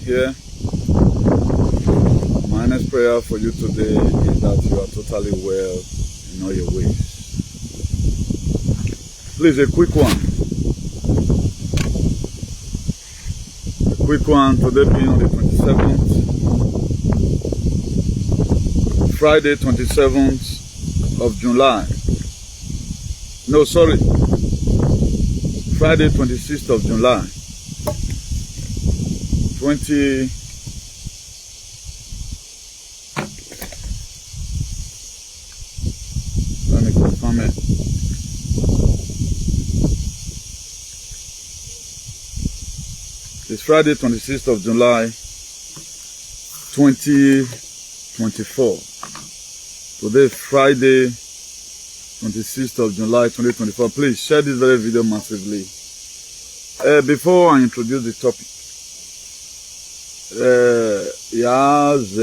here. My next prayer for you today is that you are totally well in all your ways. Please, a quick one. A quick one today being on the 27th. Friday, 27th of July. No, sorry. Friday, 26th of July. 20. Let me confirm it. It's Friday, 26th of July, 2024. Today, Friday, 26th of July, 2024. Please share this very video massively. Before I introduce the topic, yes,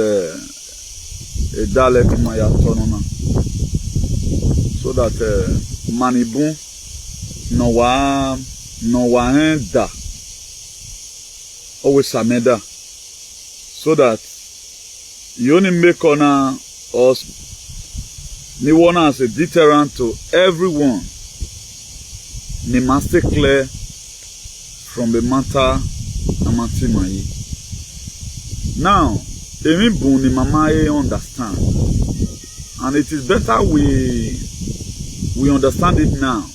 a dialect in my autonomy, so that manibu no wa da always sameda, so that you only make honor us. Ni one as a deterrent to everyone. Ni master clear from the matter amatimai. Now, emi bu ni mama understand, and it is better we understand it now,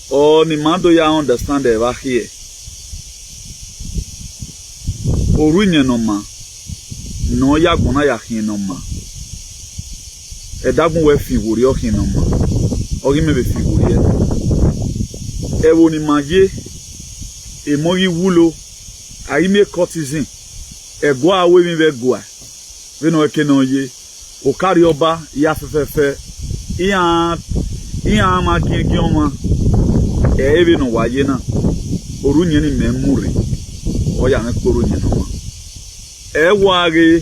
or ni mando ya understand ever here. Orunye no ma, no ya gona ya hin no ma. Edagun we fi wori okin no ma. Ogi me be fi wori e. E wo ni maye e mo yi wulo ayi me courtesan. Ego awe mi be goa. We no eke no ye. O kari oba ya fefefe. Iya ma kinki oma. Ebe no waye na. Orunye ni memuri. Oya me korunye no ma. E wage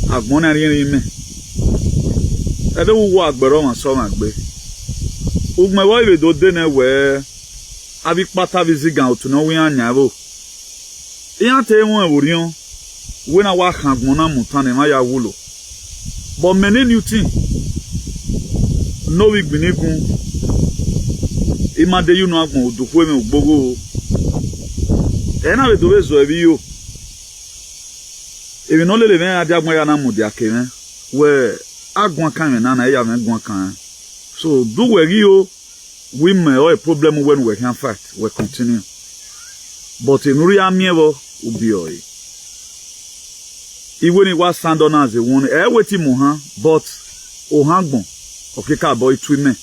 agbona ri me. Ede wo agbero ma so ma gbe. Ugme wo ibe do de na we abi pata vizigan otuno wi anya bo. Iya te won eworion we na wa kan gbona mutan ma ya wulo. But many new thing no we gbinigun imade you no agbon odukwu emi ogbogo. E na be do bezo ebi yo. Ebi no lele men adiagbon ya na mudi akeme we agwan kan na na ya men gwan kan. So do we you we may or a problem when we can fight we continue. But in real miebo ubi oi. Even it was stand on as a one weti muha but ohangbon okay ka boy twi me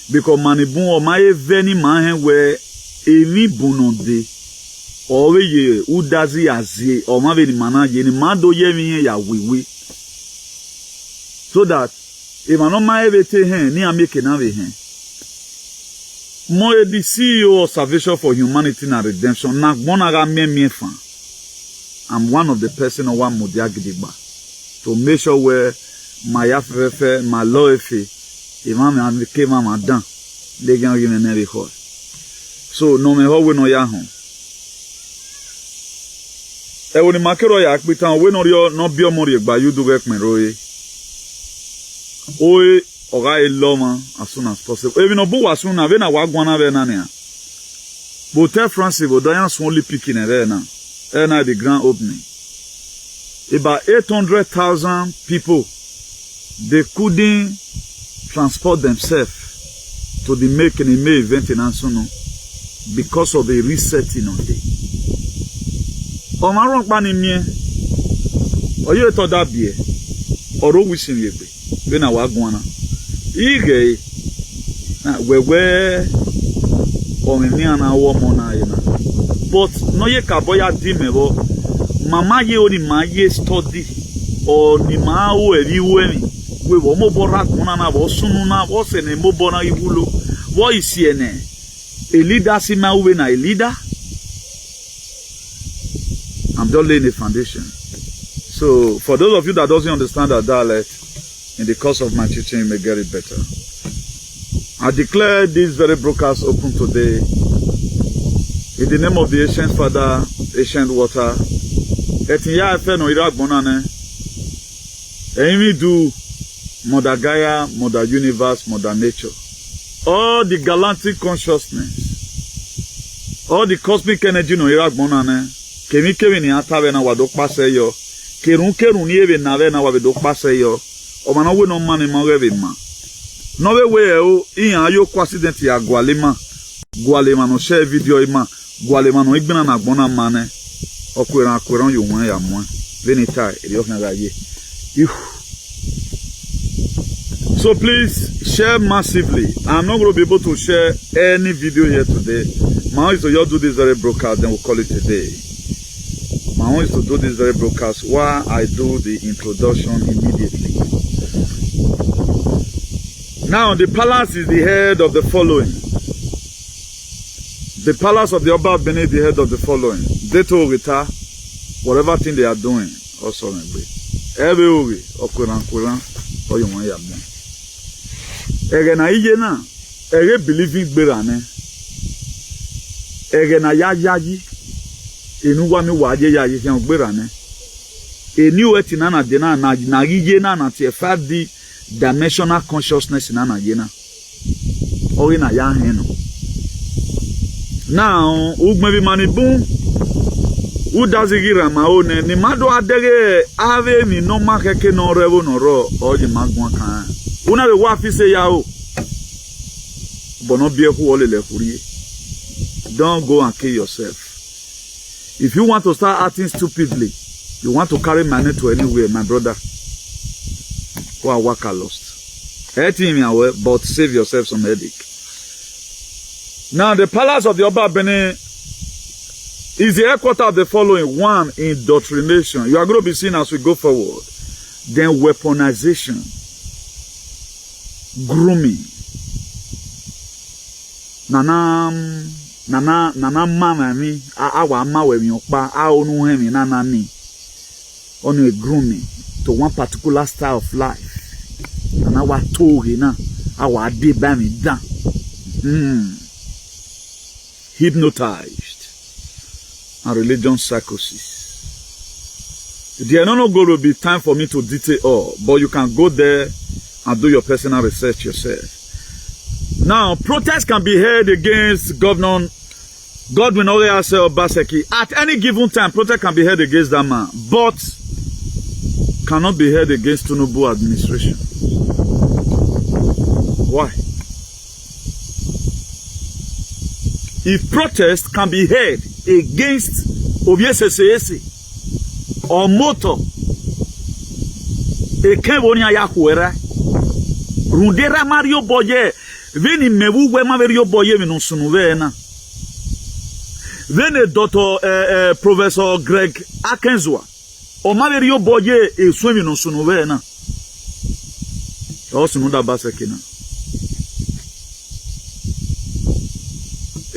because manibun o my veni man where emi bunonde or ye udazi azie or ma be ni mana ye ni mado ye mi ya wiwi. So that if I don't mind everything, ni ameke na we hen. More the CEO of Salvation for Humanity and Redemption. Na bonaga me fan. I'm one of the person who want Mudia Gidigba to make sure where my afefe, my loyalty, imam and came my dan. They can give me never call. So no me how we no ya home. E woni makero ya akbitan we no rio no bio mori gba you do work me roye. Oye, oga eloma as soon as possible. Even no bo wasun na ve na wagwana ve na ne. But tell Francis bo doyan so only picking e ve na. E na the grand opening. About 800,000 people they couldn't transport themselves to the making a May event in Ansono because of a resetting on day. Omaron pa ni mi oyo to da bie oro wisin yegbe be na wagwana ige na wewe o mi ana wo mo na ina but no ye ka boya di mebo mama ye oni ma ye study o ni ma o eri weni we wo mo bora kuna na bo sunu na bo se ne mo bona iwulo wo isi ene a leader si ma we na a leader. I'm just laying a foundation. So for those of you that doesn't understand our dialect, in the course of my teaching, you may get it better. I declare this very broadcast open today in the name of the ancient Father, ancient water, Etinya F0 Iraq Bonane. Emi do Mother Gaia, Mother Universe, Mother Nature. All the galactic consciousness. All the cosmic energy no Iraq Bonane. Kemi ni atawe na wadok pase yo. Kerun ni ebe nawe na wabedok pase yo. Omana we no mani mawe ma. No we o iya yo kwa accident ya gwalema. Gwalema no share video ima. Gwalema no igbina na gbona mane. Okwera yo wan ya mo. Venitai eri ofna ga ye. So please share massively. I'm not going to be able to share any video here today. My own is to just do this very broadcast, then we'll call it a day. My own is to do this very broadcast while I do the introduction immediately. Now, the palace is the head of the following. The palace of the OBASEKI is the head of the following. They to retire whatever thing they are doing. Also, every Okuran, or you want to Egena ijena, ege believing berane. Egena yaji, enu wami waje yaji siya berane. Enu eti nana jena na ijena na te fadi dimensional consciousness nana jena. Ori na ya heno. Now, ugmebi manibun, udazigira maone ni mado adege ave mi no makeke no revo no ro oji magwa kan. Una be wa fi se ya o. Bono bie hu ole le furie. Don't go and kill yourself. If you want to start acting stupidly, you want to carry money to anywhere, my brother. Go and work lost. Anything me away, but save yourself some headache. Now the palace of the OBASEKI is the headquarters of the following. 1, indoctrination. You are going to be seen as we go forward. Then weaponization. Grooming. Nana mama mi awa mawe mi okpa a onu hemi nana ni onu grooming to one particular style of life. Nana wa toge na awa de ba mi dan. Hypnotized and religion psychosis. There are not going to be time for me to detail all, but you can go there and do your personal research yourself. Now, protests can be held against Governor GODWIN OBASEKI. At any given time, protest can be held against that man, but cannot be held against TINUBU administration. Why? If protest can be held against OBASEKI or motor, e kenwonia ya kuera rundera Mario Boye veni mewu we Mario Boye mi no sunuve na veni Dr. Professor Greg Akenzwa o Mario Boye e swemi no sunuve na o sunu da OBASEKI na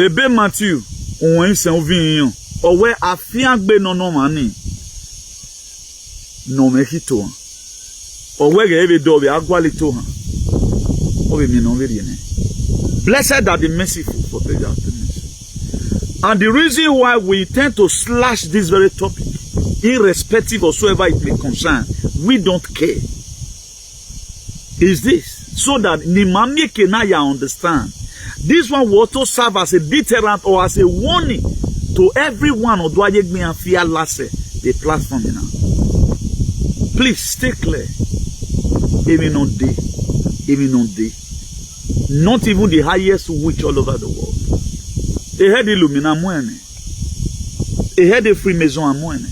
ebe Matthew won isen ovin owe afiagbe no no mani no mehito owege ebe do be agwali to ha obe mi no be ne. Blessed are the merciful, for they are the mercy. And the reason why we tend to slash this very topic, irrespective of whoever it may concern, we don't care, is this, so that Nimami Kenaya understand. This one will also serve as a deterrent or as a warning to everyone who does me and fear last the platform now. Please stay clear. Even on day. Not even the highest witch all over the world. They had Illumina Moene. They had the Freemason Moene.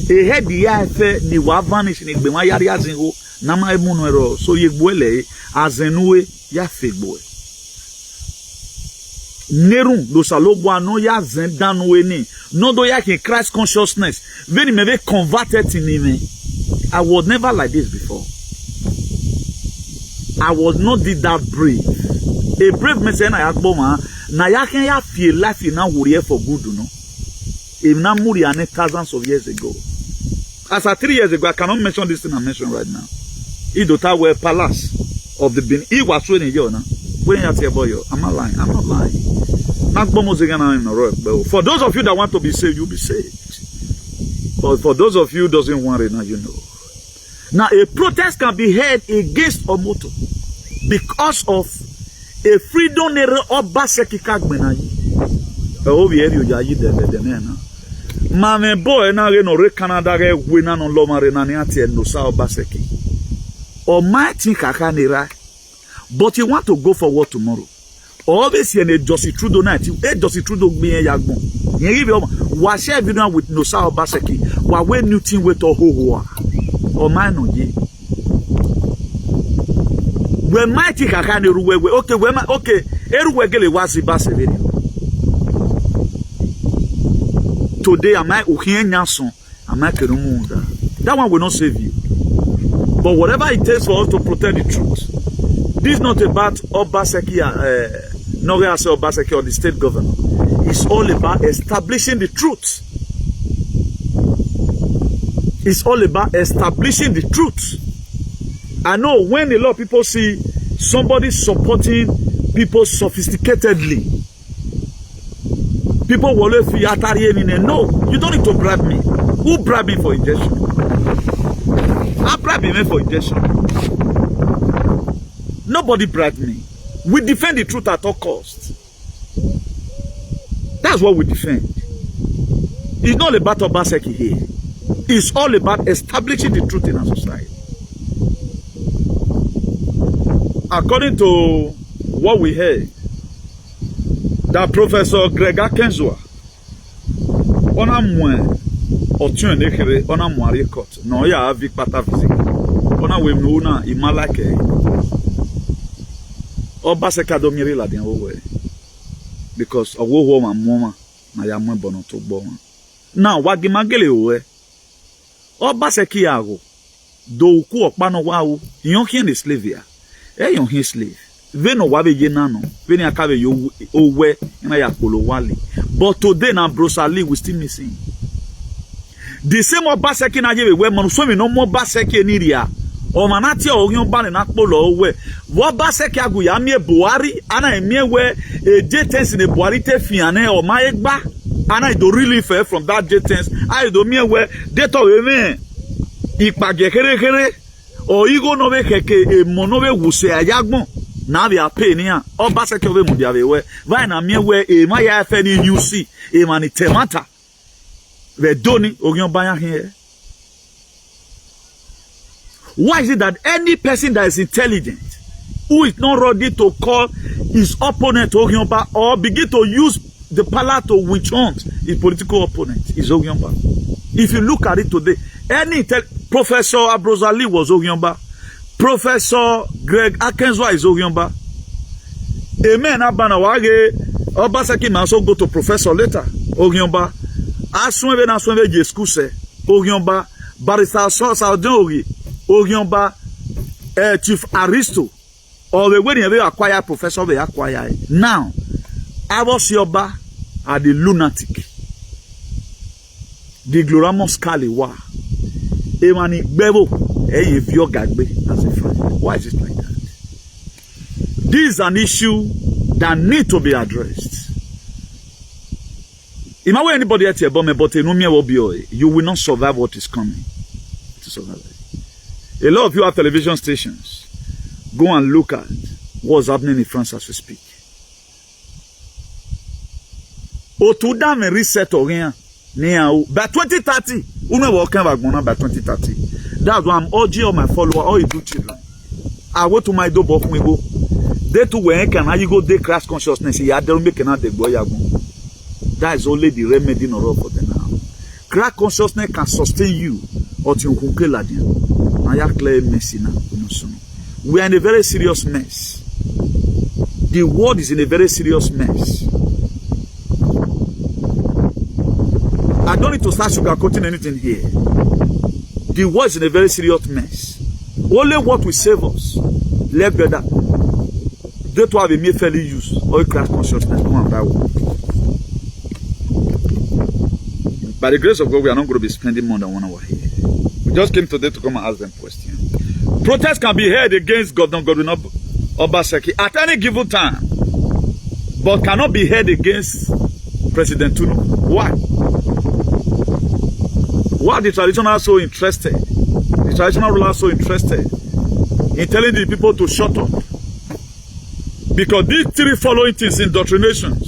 They had the Yafe, the Wavanish in Bemayari Azingo, Nama Emunero, so Yegwele, Azenue, Yafe boy. Nerun, Dosalogwa, no Yazen, Danwene, no do Yaki Christ consciousness, very maybe converted in him. I was never like this before. I was not that brave. A brave man I had boma. Na yaken ya feel life in now warrior for good, no. If na muri ane thousands of years ago. As at 3 years ago, I cannot mention this thing I mentioned right now. Idota were palace of the bin. He was winning you now. When you say boy, I'm not lying. I'm not lying. For those of you that want to be saved, you'll be saved. For those of you who doesn't want it now, you know. Now, a protest can be held against Omoto because of a freedom OBASEKI kagbenayi. Obi eri ojayi de na. Mame boy na re no re Canada re wina no loma re na ni ati no sa OBASEKI. Almighty kakanira. But you want to go for what tomorrow? Always here ne Josie Trudeau night. Josie Trudeau gbe yagbon. Yen give wa share video with no sa OBASEKI. Wa we new thing with ho. O man no ye. We mighty kakane ruwe okay we okay eruwe gele wasi base video. Today am I uhien nyason am I kerumunda. That one will not save you. But whatever it takes for us to protect the truth. This is not about OBASEKI not going to say OBASEKI or the state governor. It's all about establishing the truth. It's all about establishing the truth. I know when a lot of people see somebody supporting people sophisticatedly, people will feel no, you don't need to bribe me. Who bribed me for injection? I bribed me for injection. Nobody bribed me. We defend the truth at all costs. That's what we defend. It's not about OBASEKI here. It's all about establishing the truth in our society. According to what we heard, that Professor Greg Akenzwa, on a moins, on a moins record, no ya avec pata physique, on a wemuna imalake, OBASEKI domiri la den owe, because a wo ma mama na ya mwen bono to bon. Now wagimagele owe, OBASEKI ago, do ku okpano wawu, yon kien slave ya. Yon hin slave. Veno wabe yenano. Veni akabe yo owe ina ya polo wali. But today na brosali we still missing. The same OBASEKI na yewe we manu swemi no mo OBASEKI eniria. O manati ogyon bane na polo owe. OBASEKI agu ya mie Buhari ana emie we J10 ne Buhari te fiane o maegba ana do really fair from that J10 I do mie we deto we me ipage kere o igo no be keke e mono be wuse ayagbon na be ape ni a OBASEKI obe mudia be we vai na mie we e ma ya fe ni UC e ma ni temata we doni ogyon banya here. Why is it that any person that is intelligent who is not ready to call his opponent Ogyonba or begin to use the Palac to witch hunt his political opponent is Ogyonba? If you look at it today, any Professor Abrozali was Ogyonba. Professor Greg Akenzwa is Ogyonba. Amen. Abana wage OBASEKI may also go to professor later. Ogyonba. Aswebe na swebe jeskuse. Ogyonba. Barista Saudori. Ogyonba. Chief Aristo. Or the way they acquire professor they acquire. Now, Abosyoba are the lunatic. The Gloramos Kaliwa. Emani Bebo. As a friend. Why is it like that? This is an issue that needs to be addressed. Imagine anybody at your bomb, but you will not survive what is coming. To survive. A lot of you have television stations. Go and look at what's happening in France as we speak. Otuda me reset orient. By 2030, by 2030. That's why I'm urging all my followers, all you do children. I go to my door, but we go. They too when can you go de class consciousness. That is only the remedy in order for them now. Crack consciousness can sustain you or to we are in a very serious mess. The world is in a very serious mess. I don't need to start sugarcoating anything here. The world is in a very serious mess. Only what will save us. Let better. They to have a mere fairly use or class consciousness. By the grace of God, we are not going to be spending more than 1 hour here. We just came today to come and ask them questions. Protests can be held against GODWIN OBASEKI at any given time, but cannot be held against President TINUBU. Why? Why are the traditional so interested? The traditional rulers so interested in telling the people to shut up? Because these three following things, indoctrinations,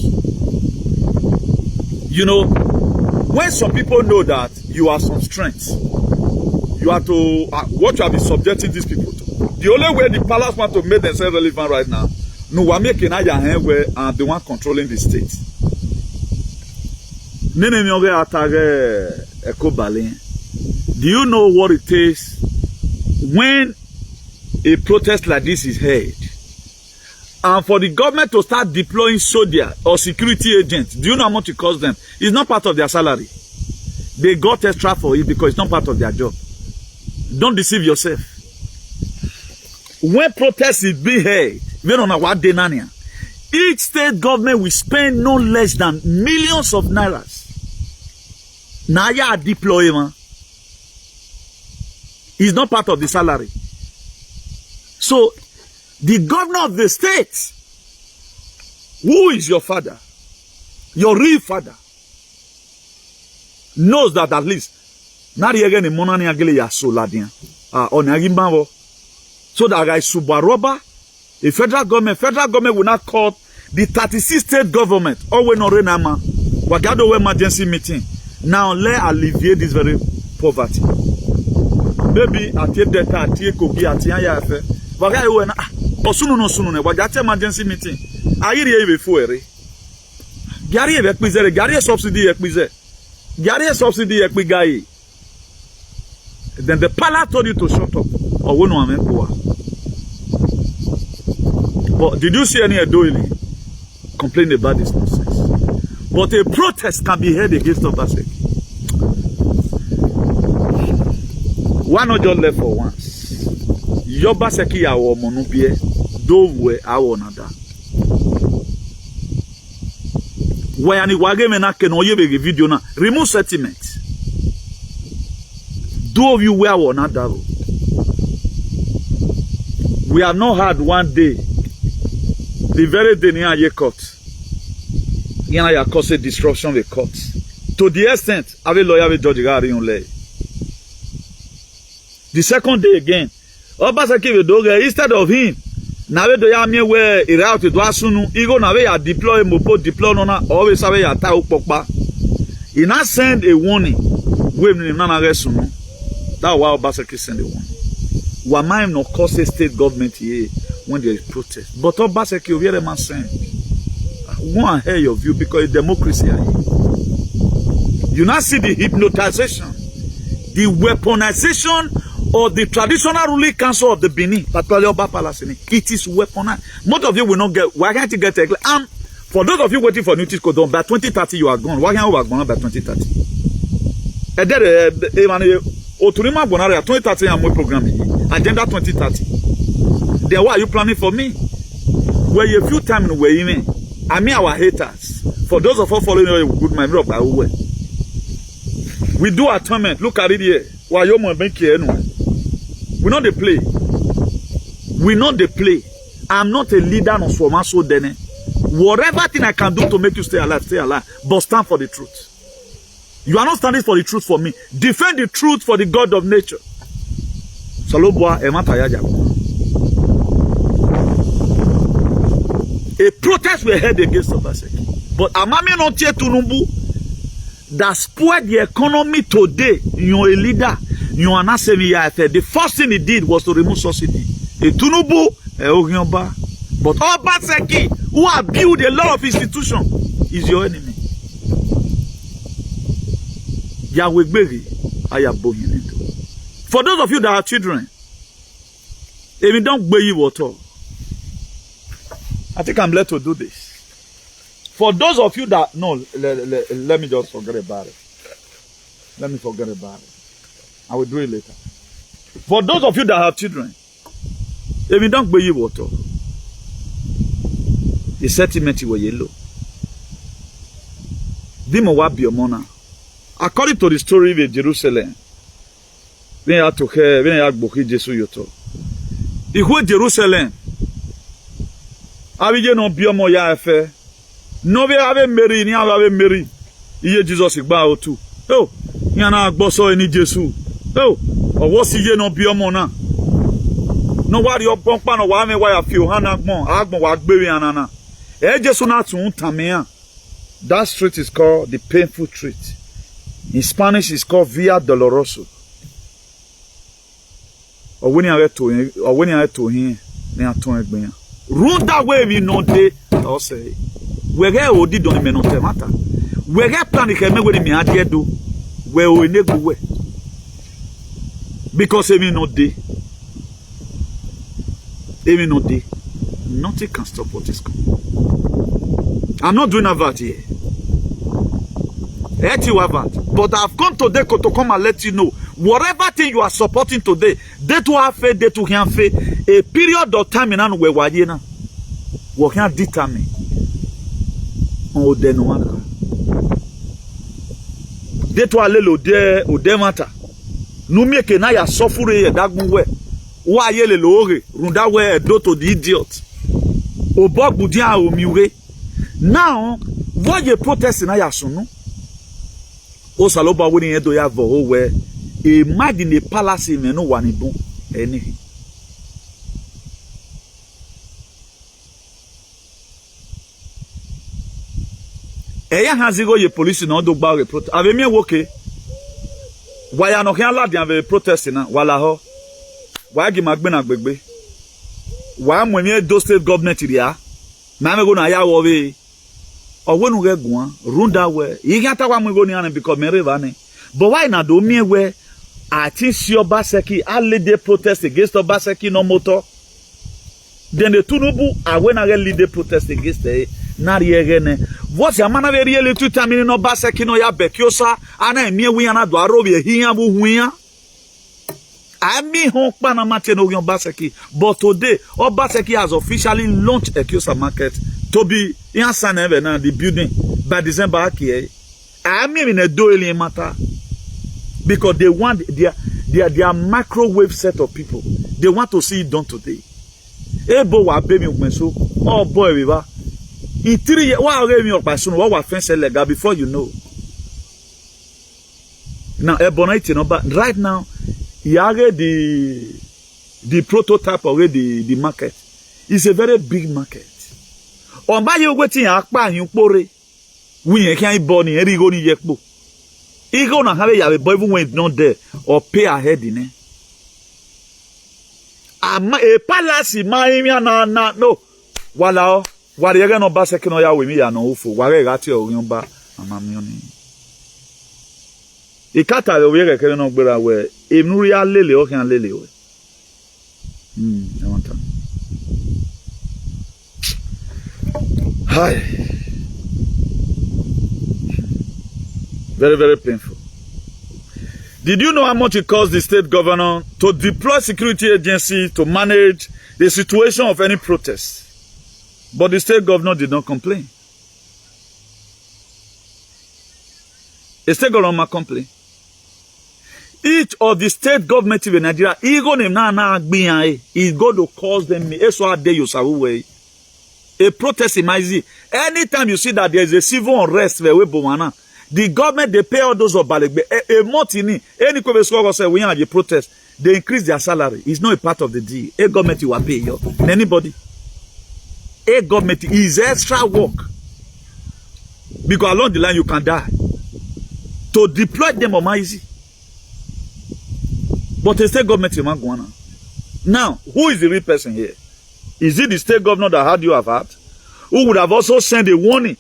you know, when some people know that you have some strength, you have to, what you have been subjecting these people to. The only way the Palac want to make themselves relevant right now, no, we're making a hand where the one controlling the state. Do you know what it takes when a protest like this is held? And for the government to start deploying soldiers or security agents, do you know how much it costs them? It's not part of their salary. They got extra for it because it's not part of their job. Don't deceive yourself. When protest is being held, each state government will spend no less than millions of nairas. Naya deployment is not part of the salary. So, the governor of the state, who is your father, your real father, knows that at least, so that guy Subaroba, the federal government will not call the 36 state government, or when or renama, wagado emergency meeting. Now let alleviate this very poverty. Maybe at your data, at your kogi, at your yafe, wagay wena, osunu no sunu ne, wagate emergency meeting. Ayiri ebe fuere. Gari ebe kwizere, gari subsidy ekwize. Gari subsidy ekwigayi. Then the Palac told you to shut up. Or when one poor. But did you see any Edoili complain about this nonsense? But a protest can be held against OBASEKI. Why not just left for once? OBASEKI our monopie, do we our nada. Why any wagemena can oye be video na remove sentiment. Two of you were or nada. We have not had one day. The very day near your court. You know, you cause destruction of the court. To the extent, have a lawyer with Judge Gary on lay. The second day again, OBASEKI will do instead of him. Now we do yami where he route to Asunu. He go now we are deploy mopo deploy nona always have a ta upokpa. He not send a warning. We nana resunu. That's why OBASEKI send a warning. Why might not cause a state government here when there is protest? But OBASEKI will very much send. One hear your view because it's democracy. You now see the hypnotization, the weaponization of the traditional ruling council of the Benin, particularly Oba Palace. It is weaponized. Most of you will not get. Why can't you get a? For those of you waiting for Hypnotiz Codon, by 2030 you are gone. Why can't you be gone by 2030? And then, Oturima Bonara 2030 I'm programming agenda 2030. Then what are you planning for me? Where you a few times where you mean? I mean our haters. For those of us following a good man, we do atonement. Look at it here. Why you make here? We not the play. We not the play. I'm not a leader of Swama so then. Whatever thing I can do to make you stay alive, but stand for the truth. You are not standing for the truth for me. Defend the truth for the God of nature. A protest were held against OBASEKI. But Amami not here TINUBU that spoiled the economy today. You're a leader. You are not saying the first thing he did was to remove subsidy. A TINUBU, but OBASEKI, who have built a lot of institutions, is your enemy. For those of you that are children, if you don't believe at all, I think I'm led to do this. For those of you that no, let me just forget about it. Let me forget about it. I will do it later. For those of you that have children, if you don't believe at all, the sentiment was yellow. Dimo wa biomona. According to the story of Jerusalem, when you have to hear, when you have to Jesus yoto, if we Jerusalem, abije no biomo ya efe, No be have Mary, ni have Mary. Iye Jesus igba o tu. Oh, yana agboso eni Jesu. Oh, owo si ye no bi omo na. No wari obon pa no wa me wa ya fi ohana agbon wa gbewe anana. Jesu na tun tamea. That street is called the painful street. In Spanish it's called Via Doloroso. Or when you to him, they are to him. Run that way we know they or say. We get odi don't me no matter. We get panic me with me adie do. We ne go way. Because even no day. Even no day. Nothing can stop what is coming. I'm not doing that here. But I've come today to come and let you know whatever thing you are supporting today, they to have faith, they to have faith. A period of time in where we are we can determine. Oh, they no one. They to alelo de o de matter. No me ke na ya suffer ye dagun we. Wa ye le lore runda we do to the idiot. O bog budia o miwe. Now, what you protest na ya sunu? O saloba woni edo ya vo we. Imagine a palace me no wani bon anything. Eya hazigo ye police na do gba protest. Ave mi woke. Wa ya no kan ladi ave protest na wala ho. Wa gi magbe na gbegbe. Wa mo mi do state government ria. Na me go na ya wo we. Owo nu regun runda we. Yi kan ta wa mo go ni an because me river ni. But why na do mi we I think OBASEKI I lead the protest against OBASEKI no motor. Then the TINUBU I when I lead the protest against the Nariegene. What's your man very really to terminate OBASEKI no ya bekiosa ana mi wi ana do arobi hiya bu huya. I mean hon pana mate no OBASEKI. But today OBASEKI has officially launched a Kiosa market to be in Saneve the building by December here. I mean in a doily matter. Because they want their microwave set of people. They want to see it done today. Ebo wa baby so oh boy we ba. In 3 years, why are you person? What was fence legal before you know? Now Ap0Nization no, but right now, he already the prototype already the market. It's a very big market. On by you waiting akpa yin pore. We can't born in erigo ni yekbo. Ego na have ya boy even when it's not there or pay ahead in it. A palace my na no. Wala wari ege no OBASEKI no ya we mi ya no ufo. Wari gati o yomba amami oni. Ikata le we kere no gbera we. Enu ya lele o kan lele we. I want to. Hi. Very, very painful. Did you know how much it costs the state governor to deploy security agencies to manage the situation of any protest? But the state governor did not complain. The state governor might complain. Each of the state government in Nigeria, is going to cause them a protest in Maizi. Anytime you see that there is a civil unrest, the government, they pay all those of Balegbe. A monthly, any scholar say we have a protest, they increase their salary. It's not a part of the deal. A government you will pay you. Anybody. A government is extra work. Because along the line you can die. To deploy them on easy. But the state government is not going on. Now, who is the real person here? Is it the state governor that had you have had? Who would have also sent a warning?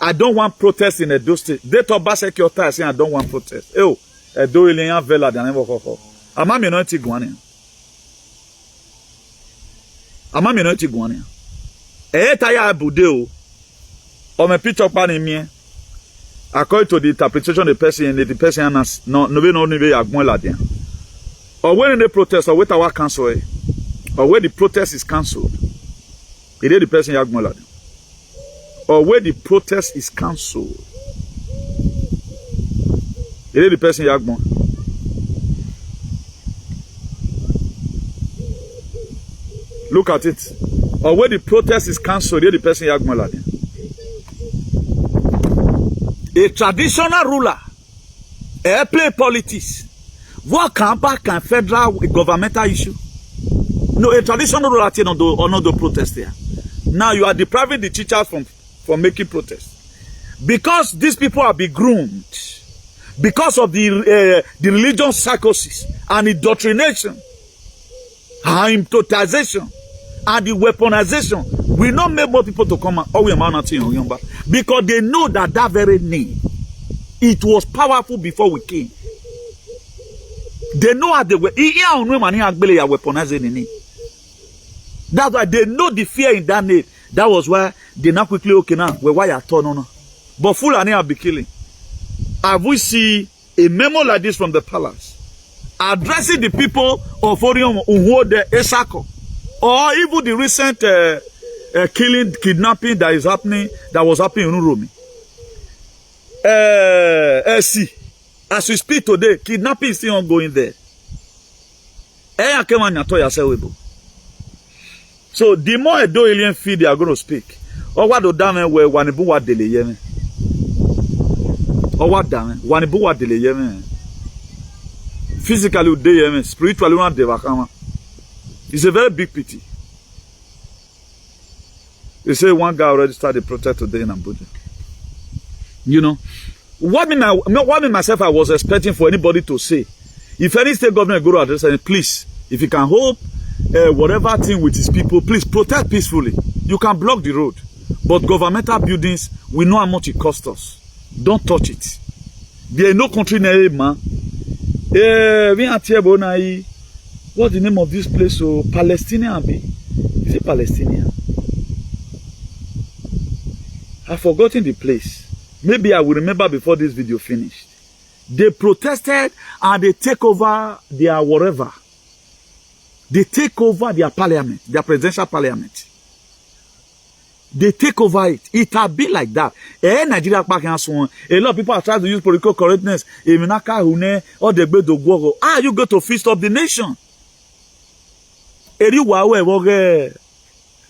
I don't want protest in Edo State. They told OBASEKI saying I don't want protest. Oh, Edo Ilian Vela than ever for. Am I not Guania? Am I not Guania? Taya Budeo or my picture pan in me. According to the interpretation of the person, the person has no agmola. Or when they protest, or with our council, or where the protest is cancelled, it is the person agmola. Or where the protest is cancelled, it is the person Yagmon. Look at it. Or where the protest is cancelled, it is the person Yagmon. A traditional ruler, play politics. What can back and federal governmental issue? No, a traditional ruler or not the protest here. Now you are depriving the teachers from making protests. Because these people are being groomed. Because of the religious psychosis and indoctrination, and hypnotization, and the weaponization, we not make more people to come out. Because they know that very name, it was powerful before we came. They know how they were. That's why they know the fear in that name. That was why they now quickly okay now. Why you turn on? But Fulani have been killing. Have we see a memo like this from the palace addressing the people of Orion who hold the Esako, or even the recent kidnapping that was happening in Urumi? See, as we speak today, kidnapping is still ongoing there. So the more Edo alien feed they are going to speak, or what do damn where wanibu wa dele yeme, or what damn wanibu wa dele yeme. Physically de yeme, spiritually not de vakama. It's a very big pity. They say one guy already started protest today in Abuja. You know, what me myself I was expecting for anybody to say, if any state government go to address it, please, if you can hold whatever thing with his people, please protest peacefully. You can block the road, but governmental buildings, we know how much it costs us. Don't touch it. There is no country near it, man. What's the name of this place? So Palestinian, is it Palestinian? I've forgotten the place. Maybe I will remember before this video finished. They protested and they take over their whatever. They take over their parliament, their presidential parliament. They take over it. It has been like that. Nigeria back and so on. A lot of people are trying to use political correctness. Or they go to go. You go to feast of the nation. During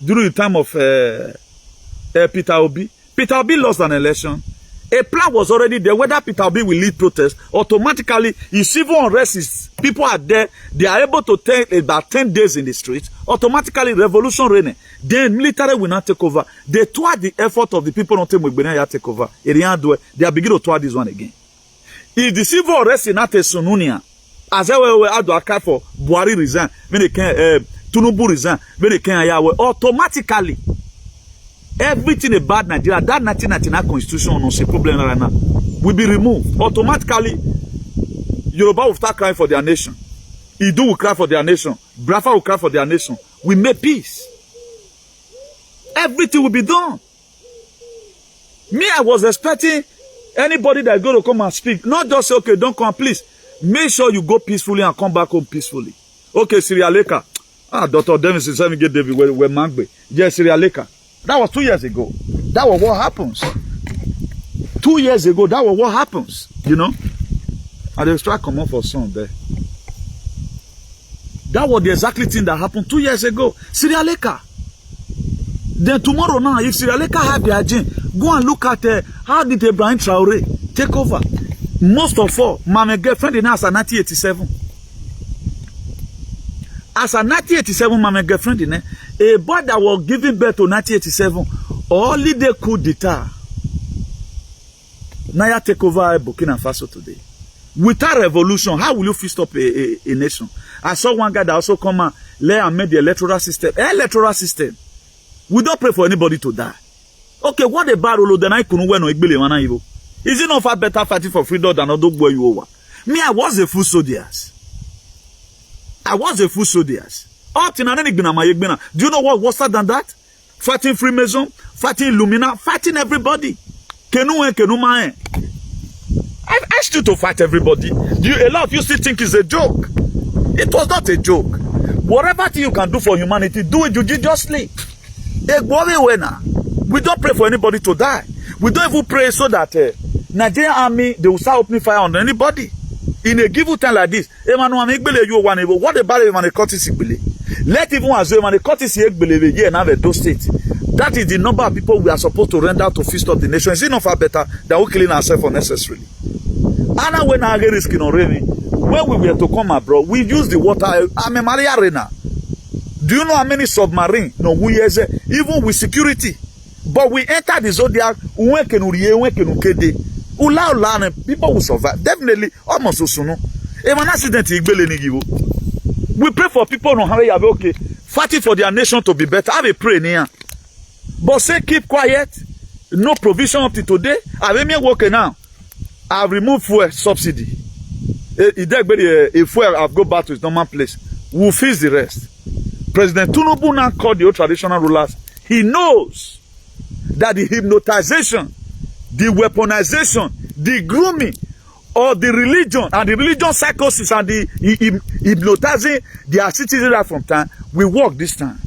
the time of Peter Obi. Peter Obi lost an election. A plan was already there. Whether Peter Obi will lead protests, automatically, if civil unrest is, people are there, they are able to take about 10 days in the streets, automatically revolution reigning. Then military will not take over. They thwart the effort of the people not take over. They are beginning to thwart this one again. If the civil unrest is not a sununia, as I will add to account for Buhari resign, when they can TINUBU resign, when they can automatically. Everything about Nigeria, that 1999 constitution on a problem right now, will be removed. Automatically, Yoruba will start crying for their nation. Idu will cry for their nation. Brafa will cry for their nation. We make peace. Everything will be done. Me, I was expecting anybody that is going to come and speak. Not just say, okay, don't come, please. Make sure you go peacefully and come back home peacefully. Okay, Syria Leka. Dr. Dennis is having get David where Mangbe. Yes, Syria Leka. That was 2 years ago. That was what happens. 2 years ago, that was what happens. You know? And they try to come up for some there. That was the exactly thing that happened 2 years ago. Syria Leka. Then tomorrow now, if Syria Leka have the agenda, go and look at how did Ibrahim Traore take over. Most of all, my girlfriend in as a 1987. As a 1987, my girlfriend in a boy that was giving birth to 1987, only they could deter. Naya take over Burkina Faso today. Without revolution, how will you fist up a nation? I saw one guy that also come and made the electoral system. Electoral system. We don't pray for anybody to die. Okay, what about Olodenai Kunuweno Igbele Manaivo? Is it not far better fighting for freedom than other boy you over? Me, I was a full soldier. I was a full soldier. Do you know what was that than that? Fighting Freemason, fighting Illumina, fighting everybody. I asked you to fight everybody. A lot of you still think it's a joke. It was not a joke. Whatever thing you can do for humanity, do it judiciously. We don't pray for anybody to die. We don't even pray so that Nigerian army, they will start opening fire on anybody. In a given time like this, what about Emmanuel Curtis? Let even as Emmanuel Curtis believe now the those states. That is the number of people we are supposed to render to feast of the nation. Is it not far better than we killing ourselves unnecessarily? And when I get risking already, when we were to come abroad, we use the water. I'm a Maria Arena. Do you know how many submarines? No, we use even with security. But we enter the zodiac. People will survive. Definitely, almost so soon. If an accident, we pray for people no hurry. Okay, fighting for their nation to be better. I will pray near. But say keep quiet. No provision up to today. I've been working now. I've removed fuel subsidy. If fuel I've go back to its normal place, we'll fix the rest. President TINUBU now called the old traditional rulers. He knows that the hypnotization, the weaponization, the grooming of the religion and the religion psychosis and the hypnotizing their citizens right from time will work this time.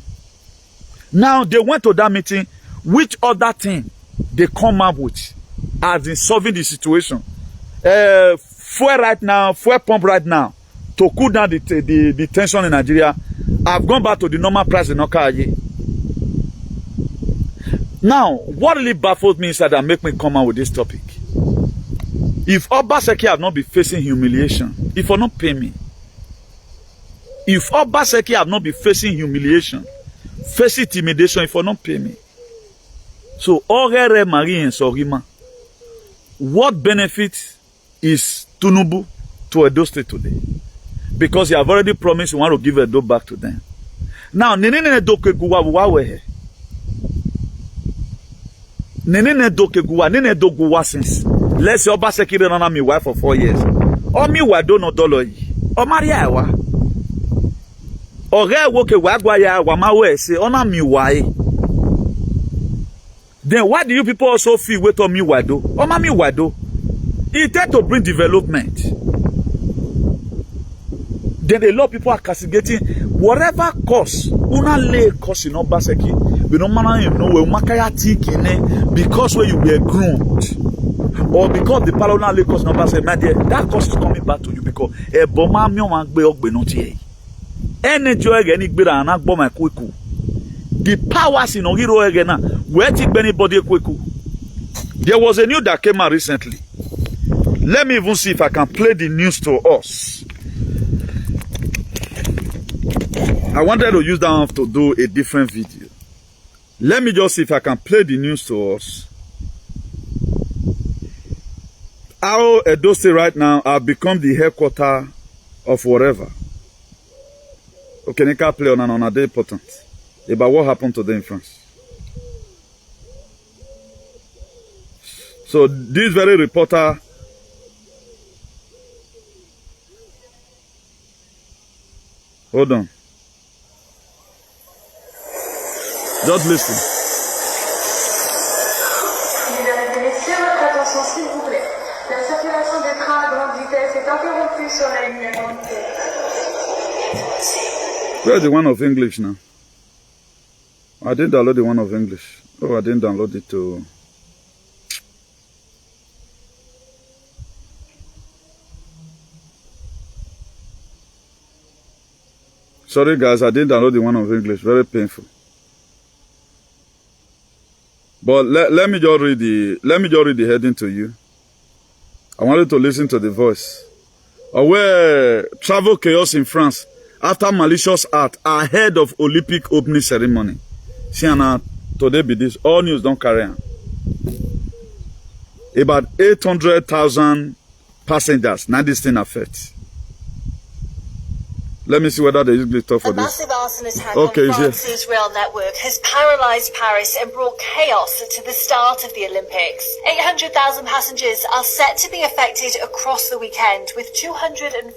Now they went to that meeting. Which other thing they come up with as in solving the situation? Fuel right now, fuel pump right now to cool down the tension in Nigeria. I've gone back to the normal price in Okaye. Now, what really baffles me is that make me come out with this topic. If OBASEKI have not been facing humiliation, if will not pay me. If OBASEKI have not been facing humiliation, facing intimidation, if will not pay me. So, Orere Marie and Sorima, what benefit is TINUBU to Edo State today? Because you have already promised you want to give Edo back to them. Now, Nene Doke Guwa Wawe. Nene Doke Guwa, Nene Do Guwa since. Let's say OBASEKI run on my wife for 4 years. Or me wa do no dollar. Or Maria wa. Or re woke wagwa ya wa mawe say ona mi wa. Then why do you people also feel wait on me wado? Or ma mi wado? It tend to bring development. Then a lot of people are castigating whatever cause. Una lay cause in OBASEKI. We don't matter no we makaya tikine because where you were groomed. Or because the Palac lay cause in OBASEKI, my dear, that cause is coming back to you because a bomber me wan gbe ogbe no tie. Any joy any gbe na na gbo my kweku. The powers in Ohiro again now. Where take anybody kweku? There was a news that came out recently. Let me even see if I can play the news to us. I wanted to use that one to do a different video. Let me just see if I can play the news to us. How Edo State right now have become the headquarters of whatever. Okay, I can't play on another important. About what happened to them in France. So this very reporter hold on. Just listen. Mesdames et messieurs, votre attention s'il vous plaît. La circulation des trains à grande vitesse est interrompue sur la ligne à grande vitesse. Where's the one of English now? I didn't download the one of English. Oh, I didn't download it to... Sorry guys, I didn't download the one of English. Very painful. But let me just read the heading to you. I wanted to listen to the voice. Where travel chaos in France after malicious act ahead of Olympic opening ceremony. See now, today be this. All news don't carry on. About 800,000 passengers. Now this thing affects. Let me see whether they usually talk for this. A massive arson attack on France's rail network has paralysed Paris and brought chaos to the start of the Olympics. 800,000 passengers are set to be affected across the weekend, with 250,000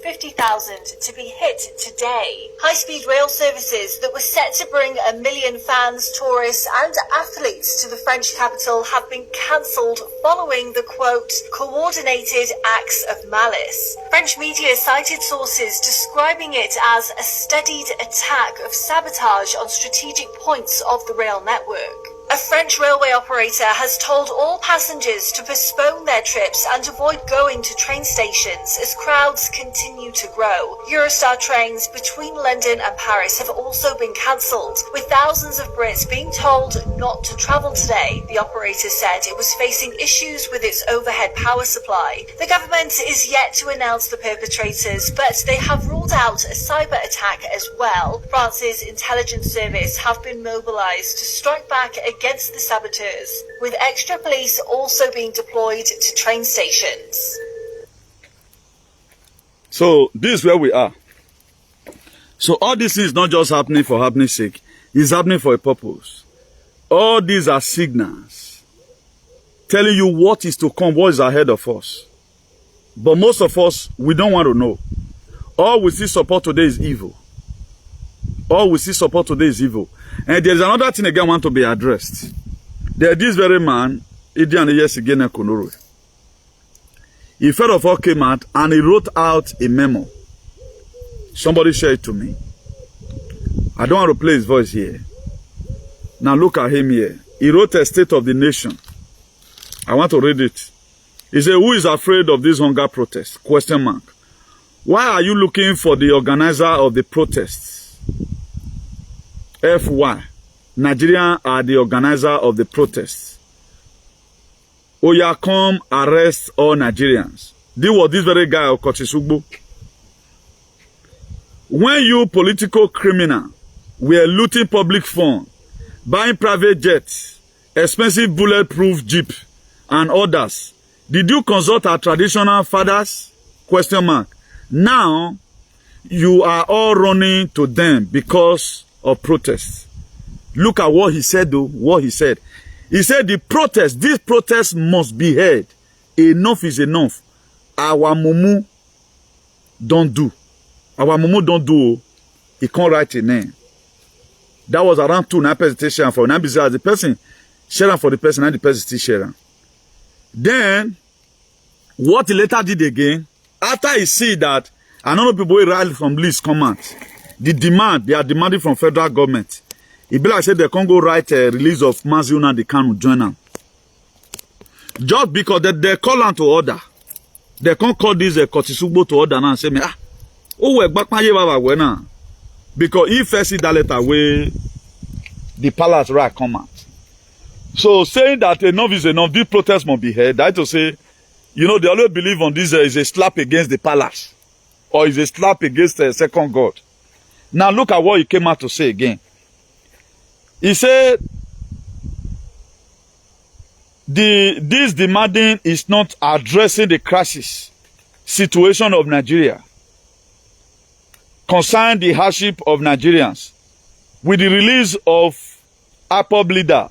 to be hit today. High-speed rail services that were set to bring 1 million fans, tourists and athletes to the French capital have been cancelled following the, quote, coordinated acts of malice. French media cited sources describing it as a studied attack of sabotage on strategic points of the rail network. A French railway operator has told all passengers to postpone their trips and avoid going to train stations as crowds continue to grow. Eurostar trains between London and Paris have also been cancelled, with thousands of Brits being told not to travel today. The operator said it was facing issues with its overhead power supply. The government is yet to announce the perpetrators, but they have ruled out a cyber attack as well. France's intelligence service have been mobilised to strike back against the saboteurs, with extra police also being deployed to train stations. So this is where we are. So all this is not just happening for happening's sake. It's happening for a purpose. All these are signals telling you what is to come, what is ahead of us. But most of us, we don't want to know. All we see support today is evil. All we see support today is evil. And there's another thing again I want to be addressed. There's this very man, he first of all came out and he wrote out a memo. Somebody shared it to me. I don't want to play his voice here. Now look at him here. He wrote a State of the Nation. I want to read it. He said, who is afraid of this hunger protest? Question mark. Why are you looking for the organizer of the protests? FY. Nigerians are the organizer of the protests. Oya, come arrest all Nigerians. This was this very guy of Kotisugbo. When you political criminal were looting public funds, buying private jets, expensive bulletproof jeep, and others, did you consult our traditional fathers? Question mark. Now, you are all running to them because of protests. Look at what he said, though. What he said. He said the protest, this protest must be heard. Enough is enough. Our mumu don't do. Our mumu don't do. He can't write a name. That was around 2 presentation for now. Because the person sharing for the person and the person still sharing. Then, what he later did again, after he see that another people will rally from list come out, the demand they are demanding from federal government. It be like said they can't go write a release of Maziuna the Kanu join them. Just because they call on to order. They can't call this a Kotisugbo to order now and say me we're back my now. Because if first see that letter where the Palac right come out. So saying that enough is enough, this protest must be heard. That to say, you know, they always believe on this is a slap against the Palace. Or is a slap against the second God. Now look at what he came out to say again. He said, this demanding is not addressing the crisis situation of Nigeria, concern the hardship of Nigerians. With the release of APOB leader,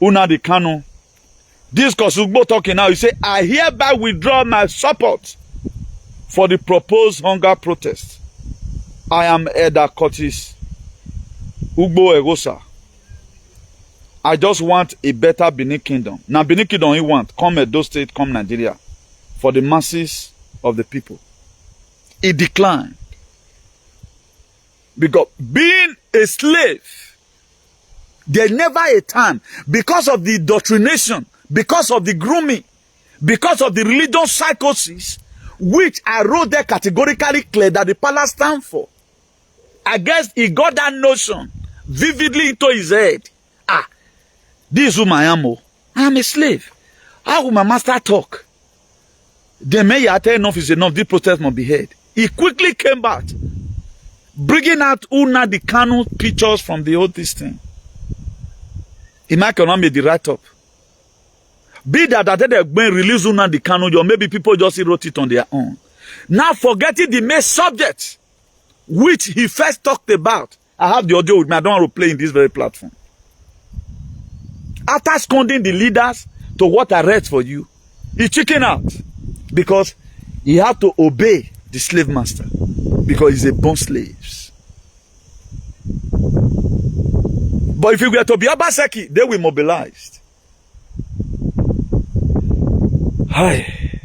Nnamdi Kanu, this Kosugbo talking now, he said, I hereby withdraw my support for the proposed hunger protest. I am Elder Curtis Ugbo Egosa. I just want a better Benin Kingdom. Now Benin Kingdom he want. Come Edo State, come Nigeria. For the masses of the people. He declined. Because being a slave, there's never a time. Because of the indoctrination, because of the grooming, because of the religious psychosis, which I wrote there categorically clear that the Palace stand for. I guess he got that notion vividly into his head. This is who I am. I am a slave. How will my master talk? The mayor tell enough is enough. This protest must be heard. He quickly came back, bringing out Nnamdi Kanu pictures from the old this thing. He might not made the write-up. Be that they release Nnamdi Kanu, or maybe people just wrote it on their own. Now forgetting the main subject, which he first talked about. I have the audio with me. I don't want to play in this very platform. After seconding the leaders to what I read for you, he chicken out because he had to obey the slave master because he's a born slaves. But if you were to be OBASEKI, they will mobilized. Hi.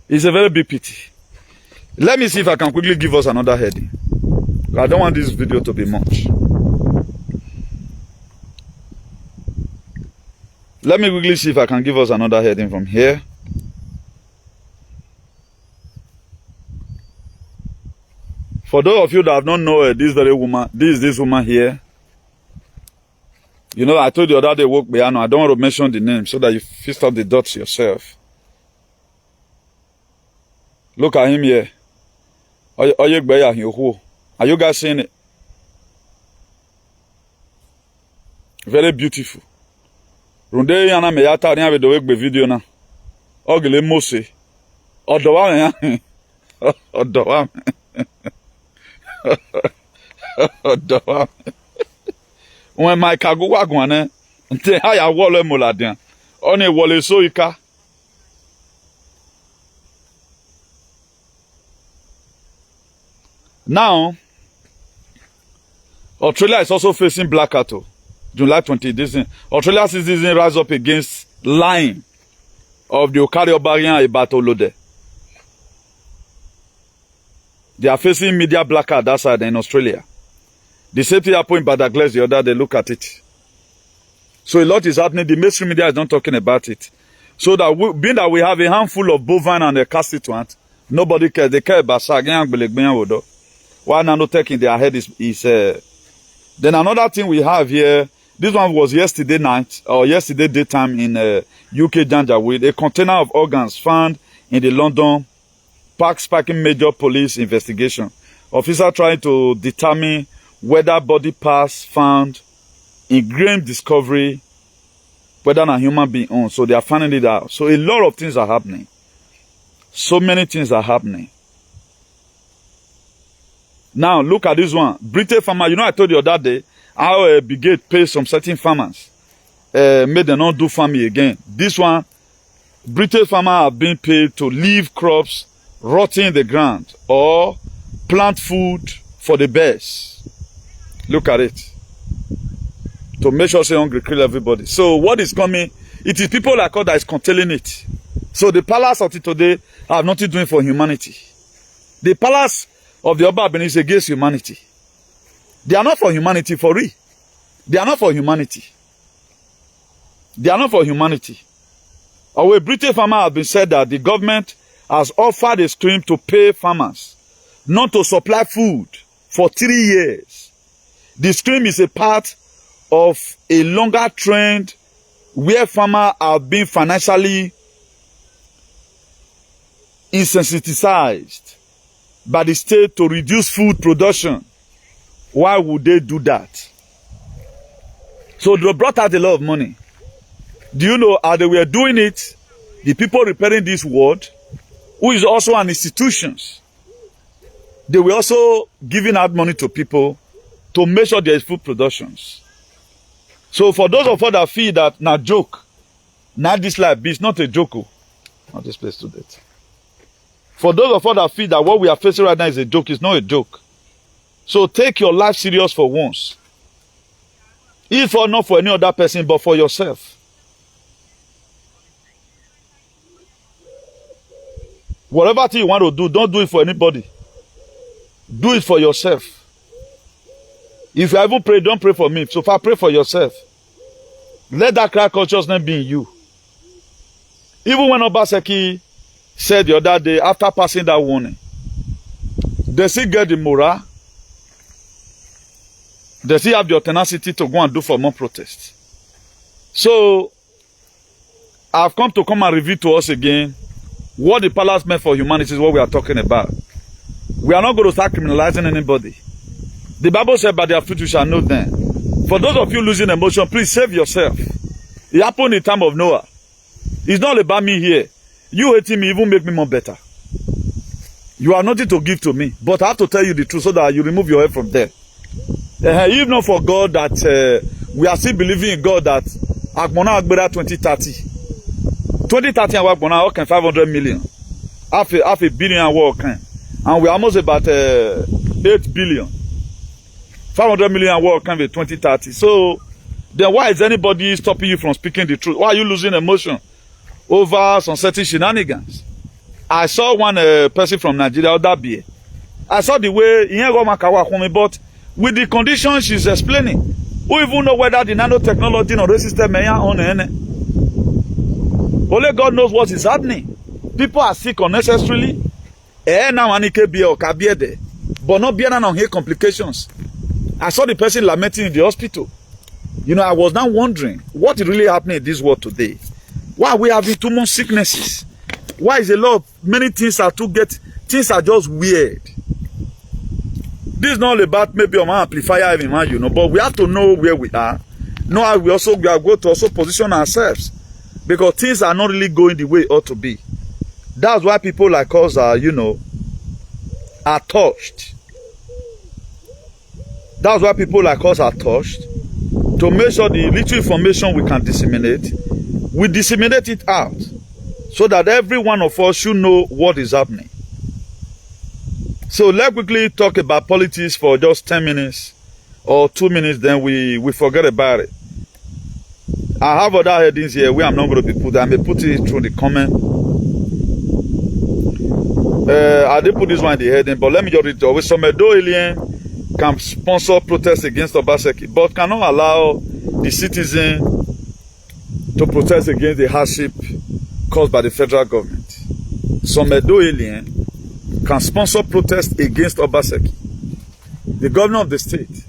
It's a very big pity. Let me see if I can quickly give us another heading. I don't want this video to be much. Let me quickly see if I can give us another heading from here. For those of you that have not known this very woman, this woman here. You know, I told you the other day work piano. I don't want to mention the name so that you fist up the dots yourself. Look at him here. Are you guys seeing it? Very beautiful. Runde yana me yata ni ave do egbe video na. Ogile mose. Odowa ya. Odowa. Odowa. When my cargo wagon eh, nte haya wole moladian. Oni wole so ika. Now, Australia is also facing blackout. July 20, this thing. Australia citizens rise up against lying of the Okariobarrian about Olode. They are facing media blackout that side in Australia. The same thing happened in Badagles the other day. Look at it. So a lot is happening. The mainstream media is not talking about it. So that being that we have a handful of bovine and a constituent, nobody cares. They care about Sag. Why not taking their head is then another thing we have here. This one was yesterday night or yesterday daytime in UK Janjaweed. A container of organs found in the London Park sparking major police investigation. Officer trying to determine whether body parts found in grave discovery, whether a human being owned. So they are finding it out. So a lot of things are happening. So many things are happening. Now look at this one. British farmer. You know I told you that day how brigade pays some certain farmers, made them not do farming again. This one, British farmer have been paid to leave crops rotting in the ground or plant food for the bears. Look at it. To make sure say hungry kill everybody. So what is coming? It is people like us that is containing it. So the palace of it today have nothing doing for humanity. The palace of the Oba is against humanity. They are not for humanity for real. They are not for humanity. They are not for humanity. Our British farmer have been said that the government has offered a scheme to pay farmers not to supply food for 3 years. The scheme is a part of a longer trend where farmers are being financially insensitized by the state to reduce food production. Why would they do that? So they brought out a lot of money. Do you know how they were doing it? The people repairing this world, who is also an institution, they were also giving out money to people to make sure there is food productions. So for those of us that feel that na joke, not this life, it's not a joke. Not this place to that. For those of us that feel that what we are facing right now is a joke, it's not a joke. So take your life serious for once. If or not for any other person, but for yourself. Whatever thing you want to do, don't do it for anybody. Do it for yourself. If you ever pray, don't pray for me. So far, pray for yourself. Let that cry consciousness be in you. Even when OBASEKI said the other day, after passing that warning, they still get the morale. They still have the tenacity to go and do for more protests. So, I've come and review to us again what the palace meant for humanity is what we are talking about. We are not going to start criminalizing anybody. The Bible said, by their fruit you shall know them. For those of you losing emotion, please save yourself. It happened in the time of Noah. It's not about me here. You hating me even make me more better. You are nothing to give to me. But I have to tell you the truth so that you remove your head from there. If not for God that we are still believing in God that Akmona Agbera 2030. 2030 and Akmona okay 500 million. Half a billion work. And we're almost about 8 billion. 500 million work can be 2030. So then why is anybody stopping you from speaking the truth? Why are you losing emotion over some certain shenanigans? I saw one person from Nigeria, Odabie. I saw the way he ain't got my kawa for me, but with the conditions she's explaining, who even know whether the nanotechnology or the system may own any. Only God knows what is happening. People are sick unnecessarily. But not being on here complications. I saw the person lamenting in the hospital. You know, I was now wondering what is really happening in this world today. Why are we having too much sicknesses? Why is a lot of many things are things are just weird. This is not about maybe on my amplifier, you know, but we have to know where we are. Know how we are going to also position ourselves, because things are not really going the way it ought to be. That's why people like us are, you know, are touched. That's why people like us are touched, to make sure the little information we can disseminate, we disseminate it out, so that every one of us should know what is happening. So let's quickly talk about politics for just 10 minutes or 2 minutes, then we forget about it. I have other headings here where I'm not going to be put. I may put it through the comment. I did put this one in the heading, but let me just read it. Some alien can sponsor protests against OBASEKI, but cannot allow the citizen to protest against the hardship caused by the federal government. Some alien can sponsor protests against OBASEKI, the governor of the state,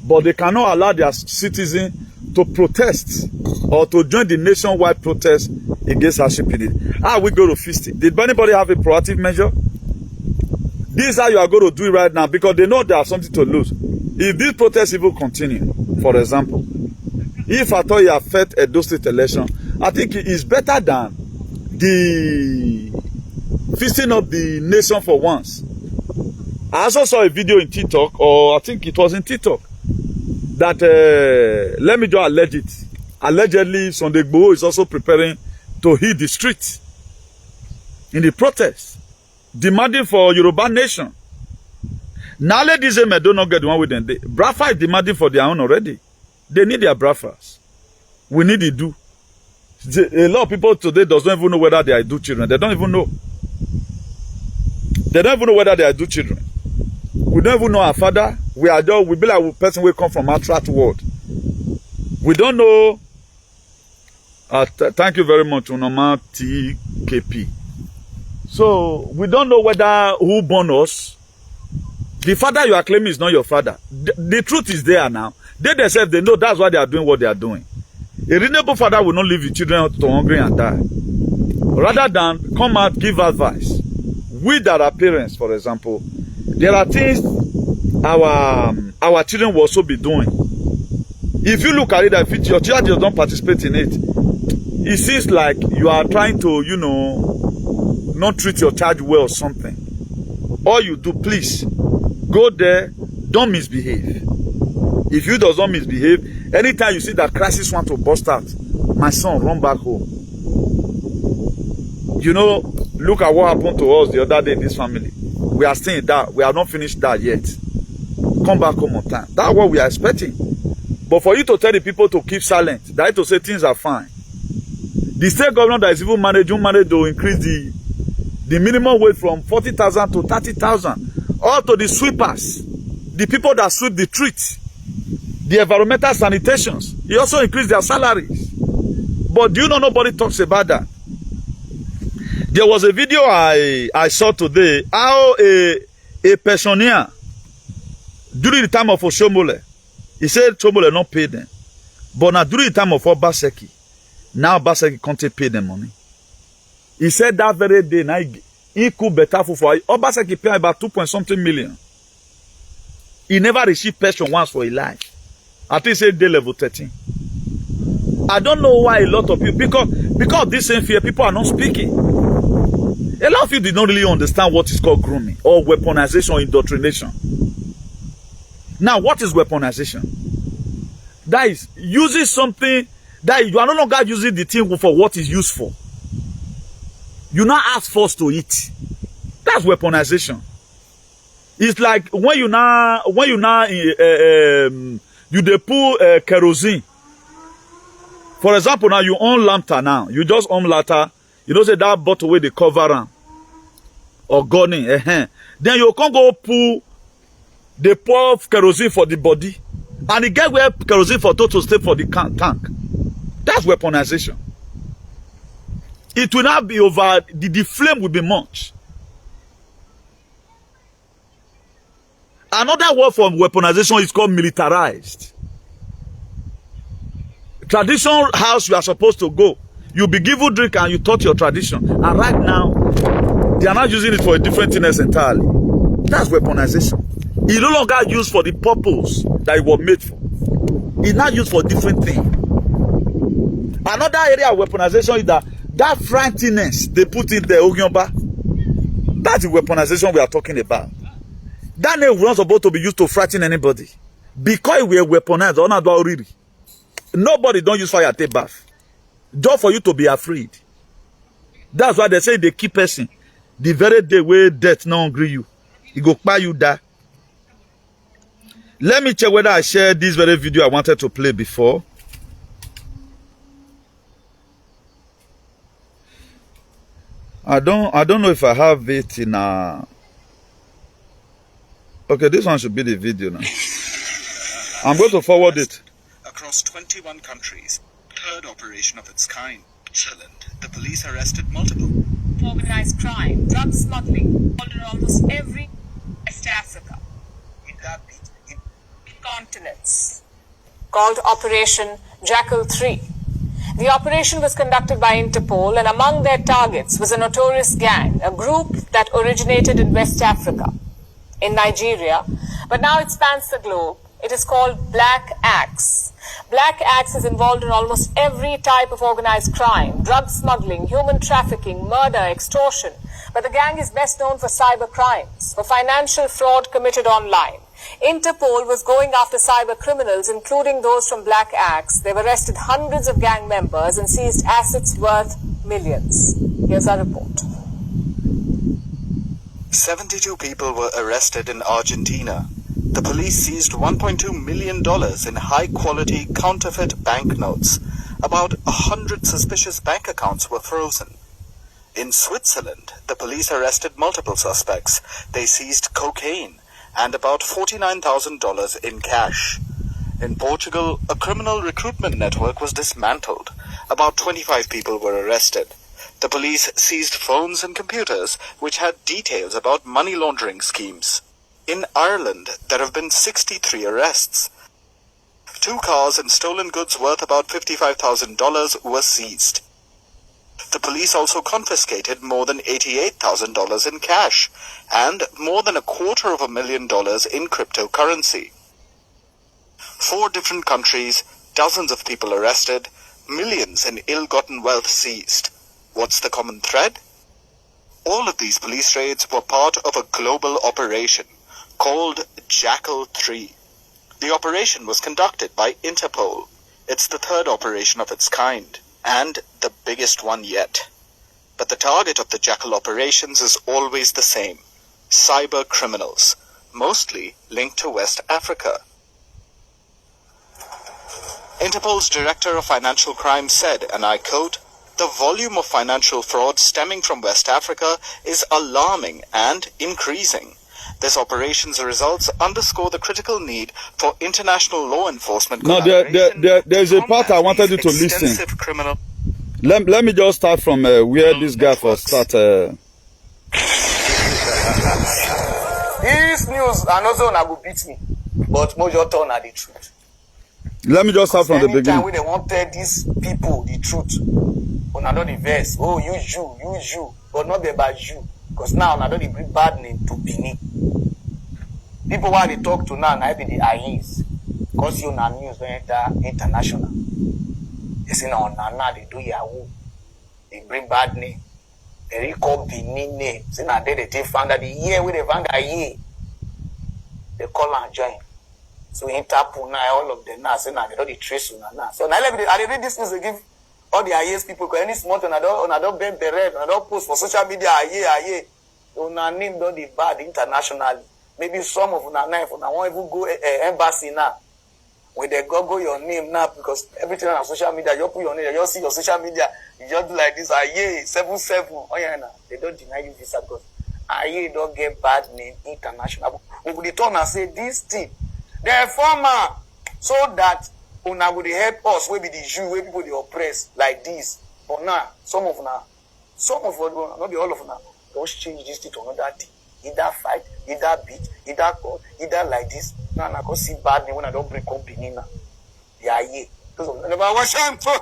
but they cannot allow their citizens to protest or to join the nationwide protest against hardship in it. How are we going to fix it? Did anybody have a proactive measure? This is how you are going to do it right now, because they know they have something to lose. If this protest even continue, for example, if at all it affect a Edo State election, I think it is better than the feasting of the nation for once. I also saw a video in TikTok, or I think it was in TikTok, that let me just allege it. Allegedly, Sunday Igboho is also preparing to hit the streets in the protest, demanding for Yoruba nation. Now, ladies and men, do not get the one with them. Brafa is demanding for their own already. They need their Brafas. We need to do. A lot of people today doesn't even know whether they are Idu children. They don't even know. They don't even know whether they are Idu children. We don't even know our father. We be like a person who come from our tract world. We don't know. Thank you very much, Unoma TKP. So we don't know whether who born us. The father you are claiming is not your father. The truth is there now. They themselves, they know that's why they are doing what they are doing. A reasonable father will not leave his children to hungry and die. Rather than come out, give advice. We that are parents, for example, there are things our children will also be doing. If you look at it, if your child does not participate in it, it seems like you are trying to, you know, not treat your child well or something. All you do, please, go there, don't misbehave. If you does not misbehave, anytime you see that crisis want to burst out, my son, run back home. You know, look at what happened to us the other day in this family. We are still in that. We have not finished that yet. Come back home on time. That's what we are expecting. But for you to tell the people to keep silent, that is to say things are fine. The state governor that is even managed to increase the minimum wage from 40,000 to 30,000. All to the sweepers, the people that sweep the streets, the environmental sanitations. He also increased their salaries. But do you know nobody talks about that? There was a video I saw today, how a pensioner, during the time of Oshomole, he said Chomole not pay them. But now during the time of OBASEKI, now OBASEKI can't pay them money. He said that very day, now he could better for OBASEKI pay about 2.something million. He never received pension once for his life. I think he said day level 13. I don't know why a lot of people, because of this same fear, people are not speaking. A lot of you did not really understand what is called grooming or weaponization or indoctrination. Now, what is weaponization? That is using something that you are no longer using the thing for what is used for. You now ask first to eat. That's weaponization. It's like when you they put kerosene. For example, now you own lantern now. You just own lantern. You don't say that bottle where they cover am or gunning. Then you can't go pull the pour kerosene for the body. And the get where kerosene for total stay for the tank. That's weaponization. It will not be over, the flame will be much. Another word for weaponization is called militarized. Traditional house you are supposed to go. You be given drink and you taught your tradition. And right now, they are not using it for a different thing entirely. That's weaponization. It's no longer used for the purpose that it was made for. It's not used for different things. Another area of weaponization is that frankness they put in the Ogionba. That's the weaponization we are talking about. That name was not supposed to be used to frighten anybody. Because we are weaponized, already. Nobody don't use fire take bath. Just for you to be afraid. That's why they say they keep person. The very day where death not hungry you. It go buy you that. Let me check whether I shared this very video I wanted to play before. I don't know if I have it in a... Okay, this one should be the video now. I'm going to forward it. Across 21 countries, third operation of its kind. Switzerland, the police arrested multiple. Organized crime, drug smuggling, in almost every West Africa. Continents. Called Operation Jackal 3. The operation was conducted by Interpol, and among their targets was a notorious gang, a group that originated in West Africa, in Nigeria, but now it spans the globe. It is called Black Axe. Black Axe is involved in almost every type of organized crime, drug smuggling, human trafficking, murder, extortion. But the gang is best known for cyber crimes, for financial fraud committed online. Interpol was going after cyber criminals, including those from Black Axe. They've arrested hundreds of gang members and seized assets worth millions. Here's our report. 72 people were arrested in Argentina. The police seized $1.2 million in high-quality counterfeit banknotes. About 100 suspicious bank accounts were frozen. In Switzerland, the police arrested multiple suspects. They seized cocaine and about $49,000 in cash. In Portugal, a criminal recruitment network was dismantled. About 25 people were arrested. The police seized phones and computers which had details about money laundering schemes. In Ireland, there have been 63 arrests. 2 cars and stolen goods worth about $55,000 were seized. The police also confiscated more than $88,000 in cash and more than $250,000 in cryptocurrency. 4 different countries, dozens of people arrested, millions in ill-gotten wealth seized. What's the common thread? All of these police raids were part of a global operation called Jackal 3. The operation was conducted by Interpol. It's the third operation of its kind, and the biggest one yet. But the target of the Jackal operations is always the same: cyber criminals, mostly linked to West Africa. Interpol's Director of Financial Crime said, and I quote, "The volume of financial fraud stemming from West Africa is alarming and increasing. This operation's results underscore the critical need for international law enforcement collaboration." No, there's a part I wanted you to listen. Let me just start from where this guy first started. This news, another one will beat me, but Mojo turn are the truth. Let me just start from the beginning. Anytime when they want to tell these people the truth, on another verse, oh, use you, but not be about you. Because now, I don't bring bad name to Benin. People while they talk to now, I be the IEs. Because you now news when enter international. They say now, they do Yahoo. They bring bad name. They recall Benin name. Say now, they found that the year where they found a year. They call and join. So Interpol now, all of them now, say now, they don't trace you now. So now, I read this news, they give all the IAs people, because any small one, I don't bend the red, I don't post for social media, IE. So now, name don't be bad internationally. Maybe some of them now, if I won't even go embassy now, when they go your name now, because everything on social media, you put your name, you see your social media, you just do like this, IE 77. Oh yeah, nah. They don't deny you visa because IE don't get bad name international. We will return and say this thing, the former, so that una would help us, we be the Jew, where people they oppress like this. But now, some of now, Some of us, not be all of them, just change this to another thing. Either fight, either beat, either call, either like this. Now I can see bad when I don't bring company now. Yeah, yeah. Because never watch him for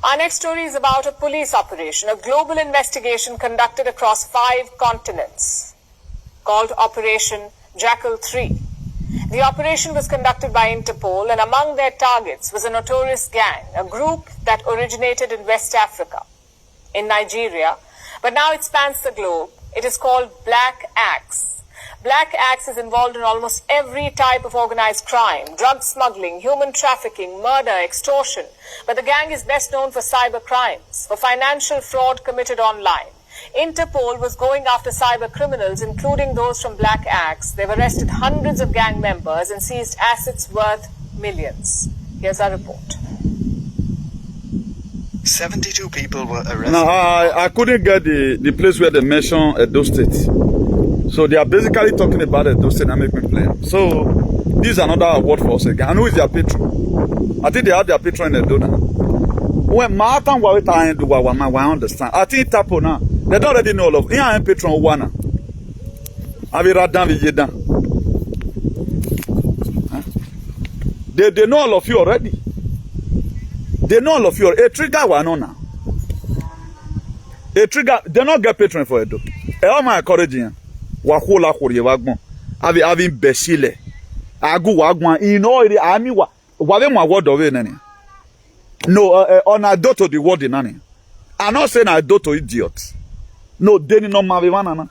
Our next story is about a police operation, a global investigation conducted across 5 continents, called Operation Jackal 3. The operation was conducted by Interpol, and among their targets was a notorious gang, a group that originated in West Africa, in Nigeria, but now it spans the globe. It is called Black Axe. Black Axe is involved in almost every type of organized crime, drug smuggling, human trafficking, murder, extortion. But the gang is best known for cyber crimes, for financial fraud committed online. Interpol was going after cyber criminals, including those from Black Axe. They've arrested hundreds of gang members and seized assets worth millions. Here's our report. 72 people were arrested. Now, I couldn't get the place where they mention Edo State. So they are basically talking about Edo State and make me play. So this is another award for us again. And who is their patron? I think they have their patron in Edo now. When Martin Wawita and Duwawa, I understand. I think Tapo now. They don't already know all of. Here I am patron one. They know all of you already. They know all of you. A trigger one on now. A trigger. They not get patron for Edo. All my encouraging. Wahola Hori Wagmo. Having Besile. Agu Wagwan. In all the army. Whatever my word of it. No, on a dot to the word in any. I'm not saying I do to idiots. No, they no marijuana.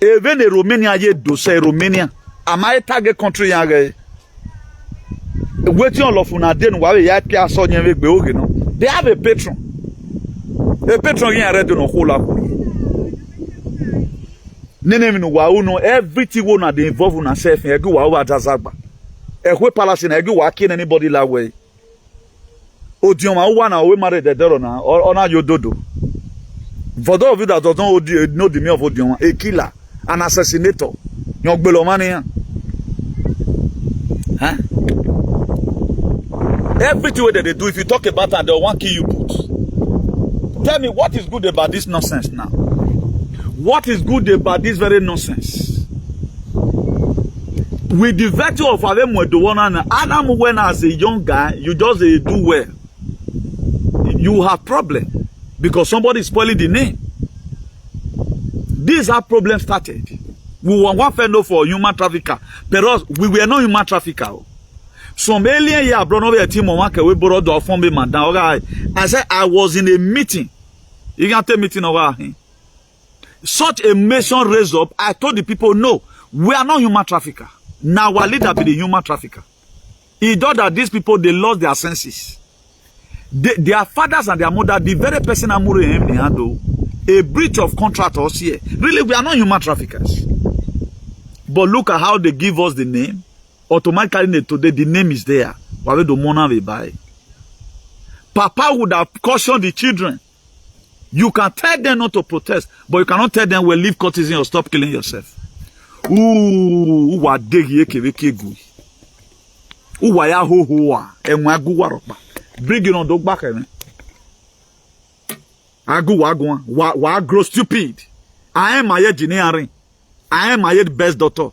Even a Romania ye do say Romania. Am I target country yage? Waiting all of una den wa ya pia so nya we gbe oge no. They have a patron. A patron here ready no whole up. Nene mi no wa uno everything we na dey involve una self e go wa over Dazagba. E hwe palace na e go wa kill anybody la way. Odion ma wa na we marry the dero na ona yododo. For those of you that don't know the meaning of Odion, a killer, an assassinator. You gbelomania. Huh? Everything that they do, if you talk about that, they'll want to kill you put. Tell me what is good about this nonsense now? What is good about this very nonsense? With the virtue of Adam when as a young guy, you just do well. You have problem because somebody is spoiling the name. This is how problem started. We were one fellow for human trafficker, but we were not human trafficker. Some alien here brought over a team on one we borrowed the phone man down. I said I was in a meeting. You can't tell meeting over here. Such a mission raised up. I told the people, no, we are not human trafficker. Now our leader be the human trafficker. He thought that these people they lost their senses. Their fathers and their mother, the very person I'm in handle, a breach of contract or here. Really, we are not human traffickers. But look at how they give us the name. Automatically today the name is there. Why do mona we buy? Papa would have cautioned the children. You can tell them not to protest, but you cannot tell them well leave courtesan or stop killing yourself. Ooh, what degi ekeweke gui. Ooh, waya ho hoa. Enwagu waropa. Bring it on dog back, eh? Agu wagwan. Wa grow stupid. I am my engineering. I am my best doctor.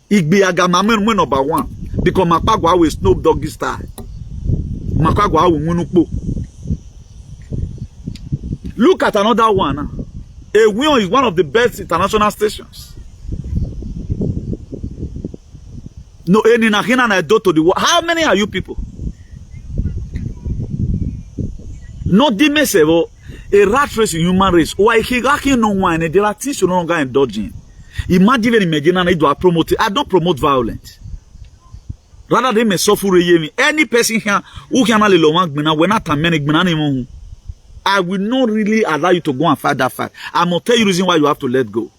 Igbe agamamen we number 1 because Makagwa will Snoop Doggy style. Makagwa will winukpo. Look at another one. A1 is one of the best international stations. No, any na hina na do to the world. How many are you people? No dimesebo a rat race in human race. Why he no one and there are things you no longer indulging. Imagine I do promote. I don't promote violence. Rather than me suffer me. Any person here who can only long when not a man I will not really allow you to go and fight that fight. I'm gonna tell you the reason why you have to let go.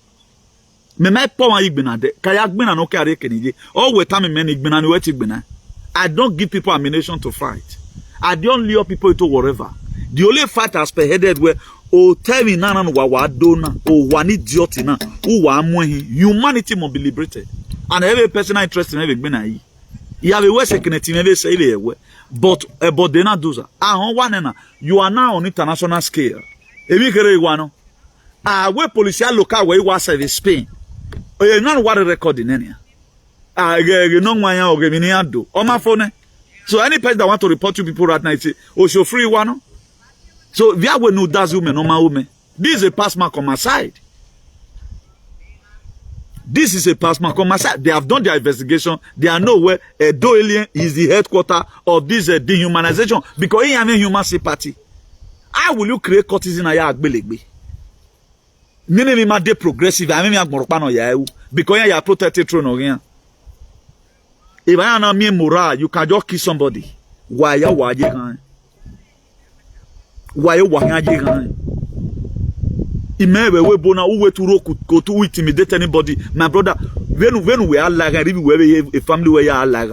Me my power igbina de. Kaya igbina no kare kenije. All we time men igbina ni weti igbina. I don't give people ammunition to fight. I don't lure people into whatever. The only fight has spearheaded where oh tell me na wa dona oh one idiot na who wa humanity must be liberated and every person interested in every gbina yi You have a way second team ever say but they not do that. You are now on international scale. If you get one, where police local where you was in Spain. You not what record in any. You know why you give do on my phone. So any person that want to report to people right now, say, oh, show free one. So we are no does women, no my woman. This is a pass mark on my side. This is a pass mark on my side. They have done their investigation. They are nowhere. Doyle is the headquarter of this dehumanization because he am a human sympathy. How will you create courtesan aya agbelegbe? Nene mi ma de progressive. I mean mi agborupa no ya ewu because ya protected throne again. If I am not me moral, you can just kill somebody. Why ya waje kan? Why you waje kan? Imewe we bona uwe to roku go to intimidate anybody. My brother, when we are like a family where you are like.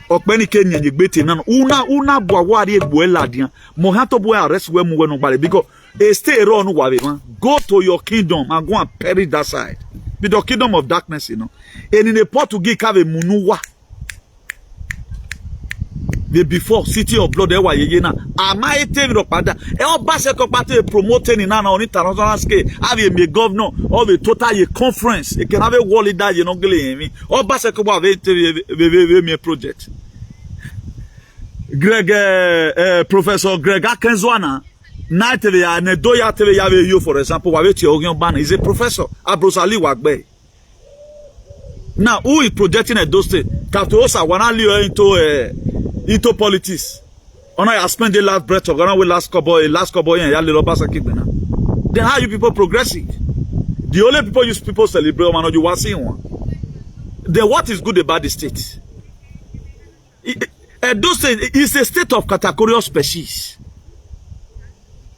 Okpeni Kenya nyegbete nan una bwa wari egbo eladian mo ha to boy arrest we mu we no gbare because a stay run wa be man go to your kingdom and go and perish that side be the kingdom of darkness, you know. And in the Portuguese have a munuwa the before city of blood ewa yeye na ama ete ro pada e OBASEKI party promoting in on international scale have a governor of a total conference it can have a world leader you know gele mi OBASEKI wa me project Professor Greg Akenzwana na tv ya ne do ya tv ya you for example wa ti ogun ban is a professor Abrosali Wagbe. Now who is projecting a those state Katosa wana into politics. On I spend the last breath of Ghana with last cowboy and ya little OBASEKI now. Then how you people progressing? The only people you people celebrate man you want seeing one. Then what is good about the state? Those states is a state of categorical species.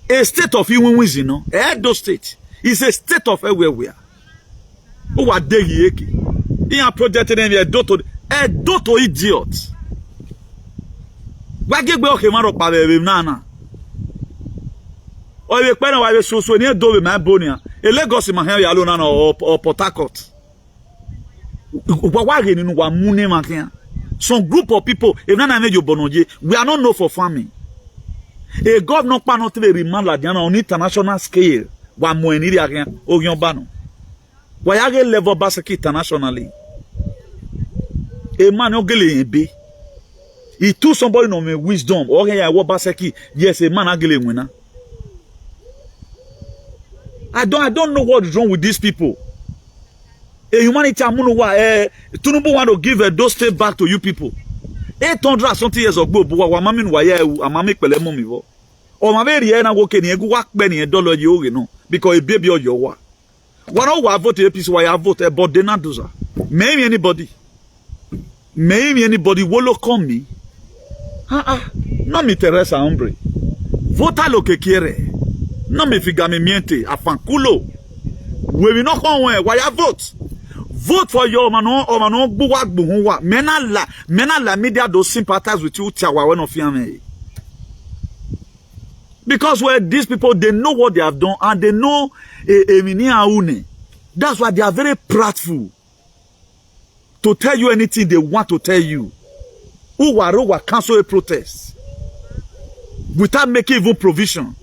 A state of human wins, you know. Those states is a state of everywhere. Who are they here? He are projecting a doto idiot. Why get okay, man, up by nana? Or you pay no so near Dove, my bonia. A Lagos in my hair alone or Port Harcourt. Why in one moon man? Some group of people, if none of you bonoje, we are not known for farming. A God no pan to remand like on international scale. One more in India again, Ogion Bano. Why I get level OBASEKI internationally? A man no gele be. He took somebody no me wisdom. Or here OBASEKI. Yes, a man agile winner. I don't know what is wrong with these people. A humanity TINUBU want to give those states back to you people. 800 something years ago, wa mami nwaye amami pele mo mi vo. O ma be rie na wo ke ni egu wa pe ni dollar ye o no because e baby oyo wa. One wa vote APC wa ya vote but they not do that. Maybe anybody wolo come me. No me interesa hombre. Vota lo que quiere. No me figa me miente afankulo. We will not come where ya vote. Vote for your mano or mano buwa buhunwa. Mena la media those sympathize with you tiawa when of yame. Because where these people they know what they have done and they know that's why they are very prideful to tell you anything they want to tell you. Who cancel a protest without making even provision.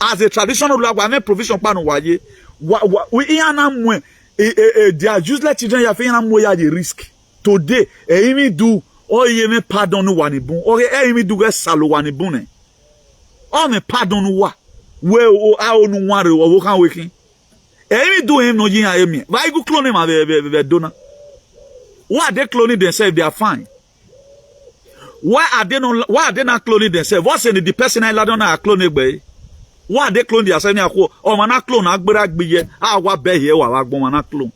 As a traditional law, we make provision panu waye. They are useless children. You have the risk today. Emi do or emi pardon wanibun or emi do get salo wanibune. Or me pardon wa we o a onu ware o kan waking. Emi do him no yin emi. Why you clone him a dona? Why are they cloning themselves? They are fine. Why are they not cloning themselves? What's in the person I don't know cloning by? Why they clone their son? Oh, man, I clone. I be wa be here. Wa man, clone.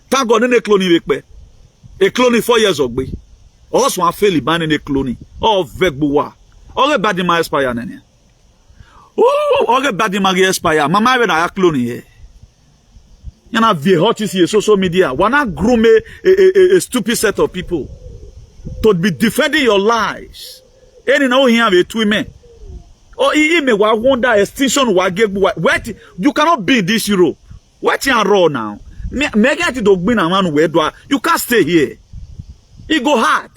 Thank God, they cloning be. A cloning 4 years ago. Also, I feel banning a cloning. Oh, vegbuwa. All the bad in my expire. Oh, all the bad in my expire. Mama, when I cloning here. You know, the hottest here, social media. Wanna groom a stupid set of people to be defending your lives. And now here have a two men. Or he may wonder extinction you cannot be in this Europe. What you are raw now? You can't stay here. It go hard.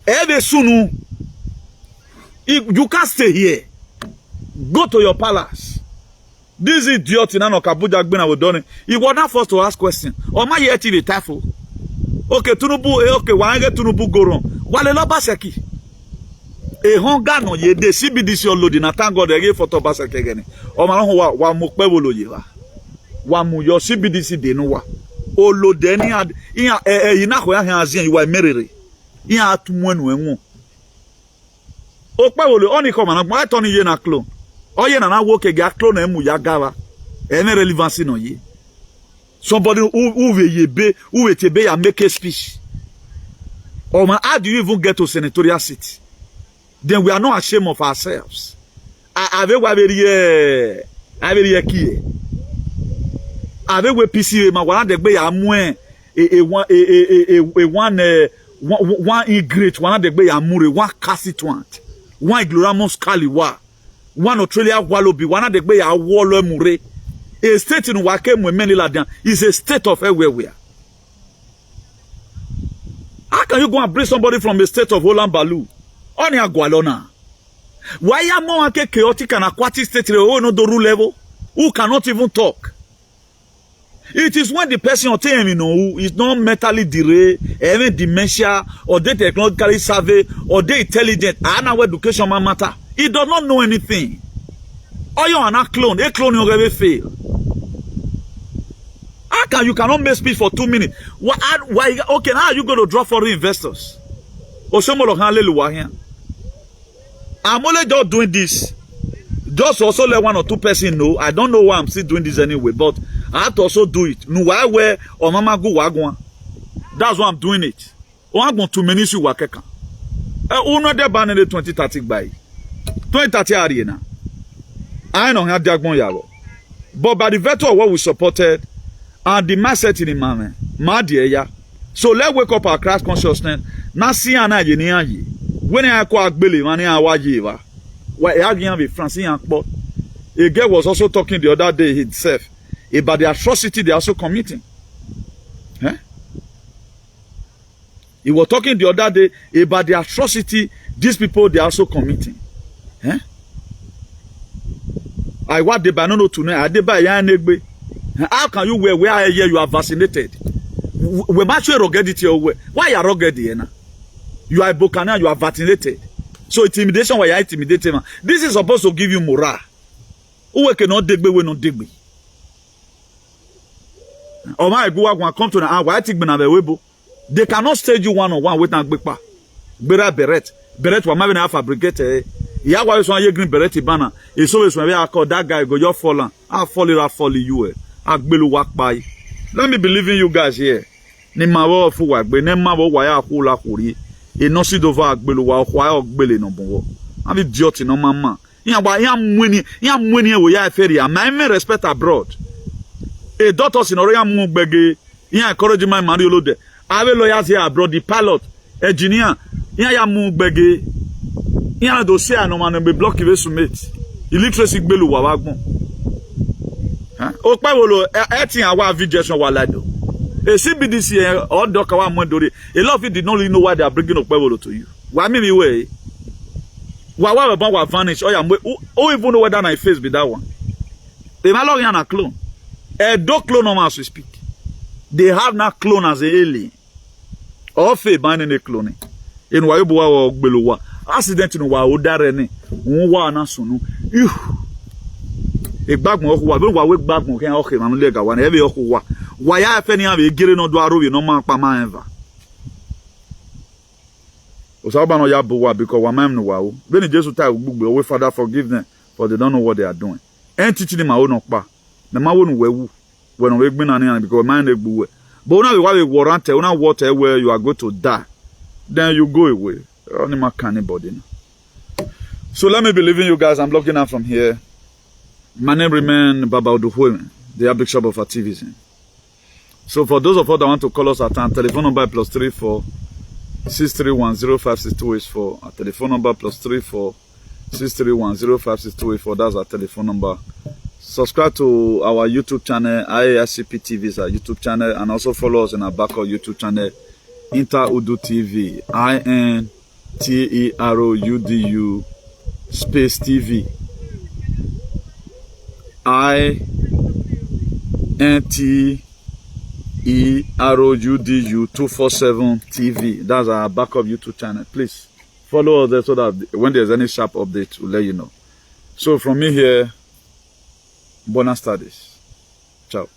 Every soon, you can't stay here. Go to your palace. This idiot in Kabuja Gbena we done. He was not forced to ask questions. Or my yet the taffel. Okay, TINUBU, okay, why get TINUBU go wrong? Wale OBASEKI. A hunger no ye de CBDC loading. Na thank God they gave for OBASEKI again. O ma no wa mukpe wo lo ye wa. Wa mu yo CBDC de no wa. O lo de ni ad ina ko ya han azien you wa merere. Iya atumu enu enwo. O pe wo lo oni ko ma na gba to ni ye na clone. O ye na wo ke ga clone emu ya gawa. Any relevancy no ye. Somebody who will tebe ya make a speech. Oh man, how do you even get to senatorial seat? Then we are not ashamed of ourselves. Avec we PC ma wana de gbe ya moins one ingrat wana de gbe ya mure one casitwant one ignoramus kaliwa one Australia walobi wana de gbe ya wolo mure. A state in Wake is a state of everywhere. How can you go and bring somebody from a state of Holland Balu? Only a Gualona. Why are more chaotic and aquatic state who no do rule level? Who cannot even talk? It is when the person who is not mentally derailed, even dementia, or they technologically savvy, or they intelligent, and our education matter. He does not know anything. Or you are not clone. A clone you already fail. How can you cannot make speech for 2 minutes? Why? Okay, now you going to draw foreign investors? I'm only just doing this. Just also let 1 or 2 person know. I don't know why I'm still doing this anyway, but I have to also do it. No, why where or mama go wagwan? That's why I'm doing it. I'm going to manage you wakeka. Uno de ban in the 2030 by 2030 arena. I don't have that one yalo. But by the virtue of what we supported and the mindset in the man, so let's wake up our class consciousness. Na si ana ye ni ayi. When I call Agbele, man, I wajiva. Why arguing with Francine but a girl was also talking the other day himself about the atrocity they are also committing. Eh? He was talking the other day about the atrocity these people they are also committing. Eh? I what they by no tonight. I deba ya negbe. How can you where I hear you are vaccinated? We match you rugged it your way. Why you rugged here now? You are a Bokana, you are vaccinated. So intimidation why you intimidated man. This is supposed to give you morale. Who cannot digbe we not digbe. Oh my go come to the why take na webo. They cannot stage you one-on-one with an gbekpa. Beret wa mavina have fabricated. Ya wa so ye green beret banner. E so we so we call that guy go just fall. I fall you. Agbelu wak by. Let me believe in you guys here. Ni mawo fu wa gbe, ni mawo wa ya ku la kuri. E no si do va agbelu wa kwa ogbele no bonwo. Am idiot no mama. Ya mweni e ya feri. I even respect abroad. E doctors in oroya mu gbege. Ya encourage my Mario Lode. Ave lawyers here abroad, the pilot, engineer. Ya mu gbege. Ya do say no man be block we submit. Illiteracy gbelu wa wagbon. O pa wo lo etin awa vision wa lado. A CBDC or Dokawa Mondori. A lot of you did not really know why they are bringing Okpewolo to you. Why me way? Why about what vanish? Oh, even know whether my face be that one. They might log in a clone. A dog clone on as we speak. They have not clone as a alien. Or fake banning a cloning. In Waibuwa or Beluwa. Accident in Wa Udarene. Unwa Nasunu. A bag more who are wake back more can okay, and leg one heavy or why I fany have a getting on Dwaru, no man Pama ever. Osabano Yabuwa because one man no wow. Then Jesus tell away Father forgive them, for they don't know what they are doing. And teaching them my own okpa. The man won't wear when we been on because man they boo. But now we have a warrant, una water where you are going to die. Then you go away. Only my anybody. So let me believe in you guys. I'm logging out from here. My name remains Baba Oduhueme, the Bishop of Activism. So for those of us that want to call us at our telephone number +34 631 05624. Our telephone number +34 631 05624. That's our telephone number. Subscribe to our YouTube channel, IASCP TV is our YouTube channel, and also follow us in our back of YouTube channel, Interudu TV, INTEROUDU space TV, INTEROUDU 247 TV. That's our backup YouTube channel. Please follow us there so that when there's any sharp update, we'll let you know. So from me here, Buenas tardes. Ciao.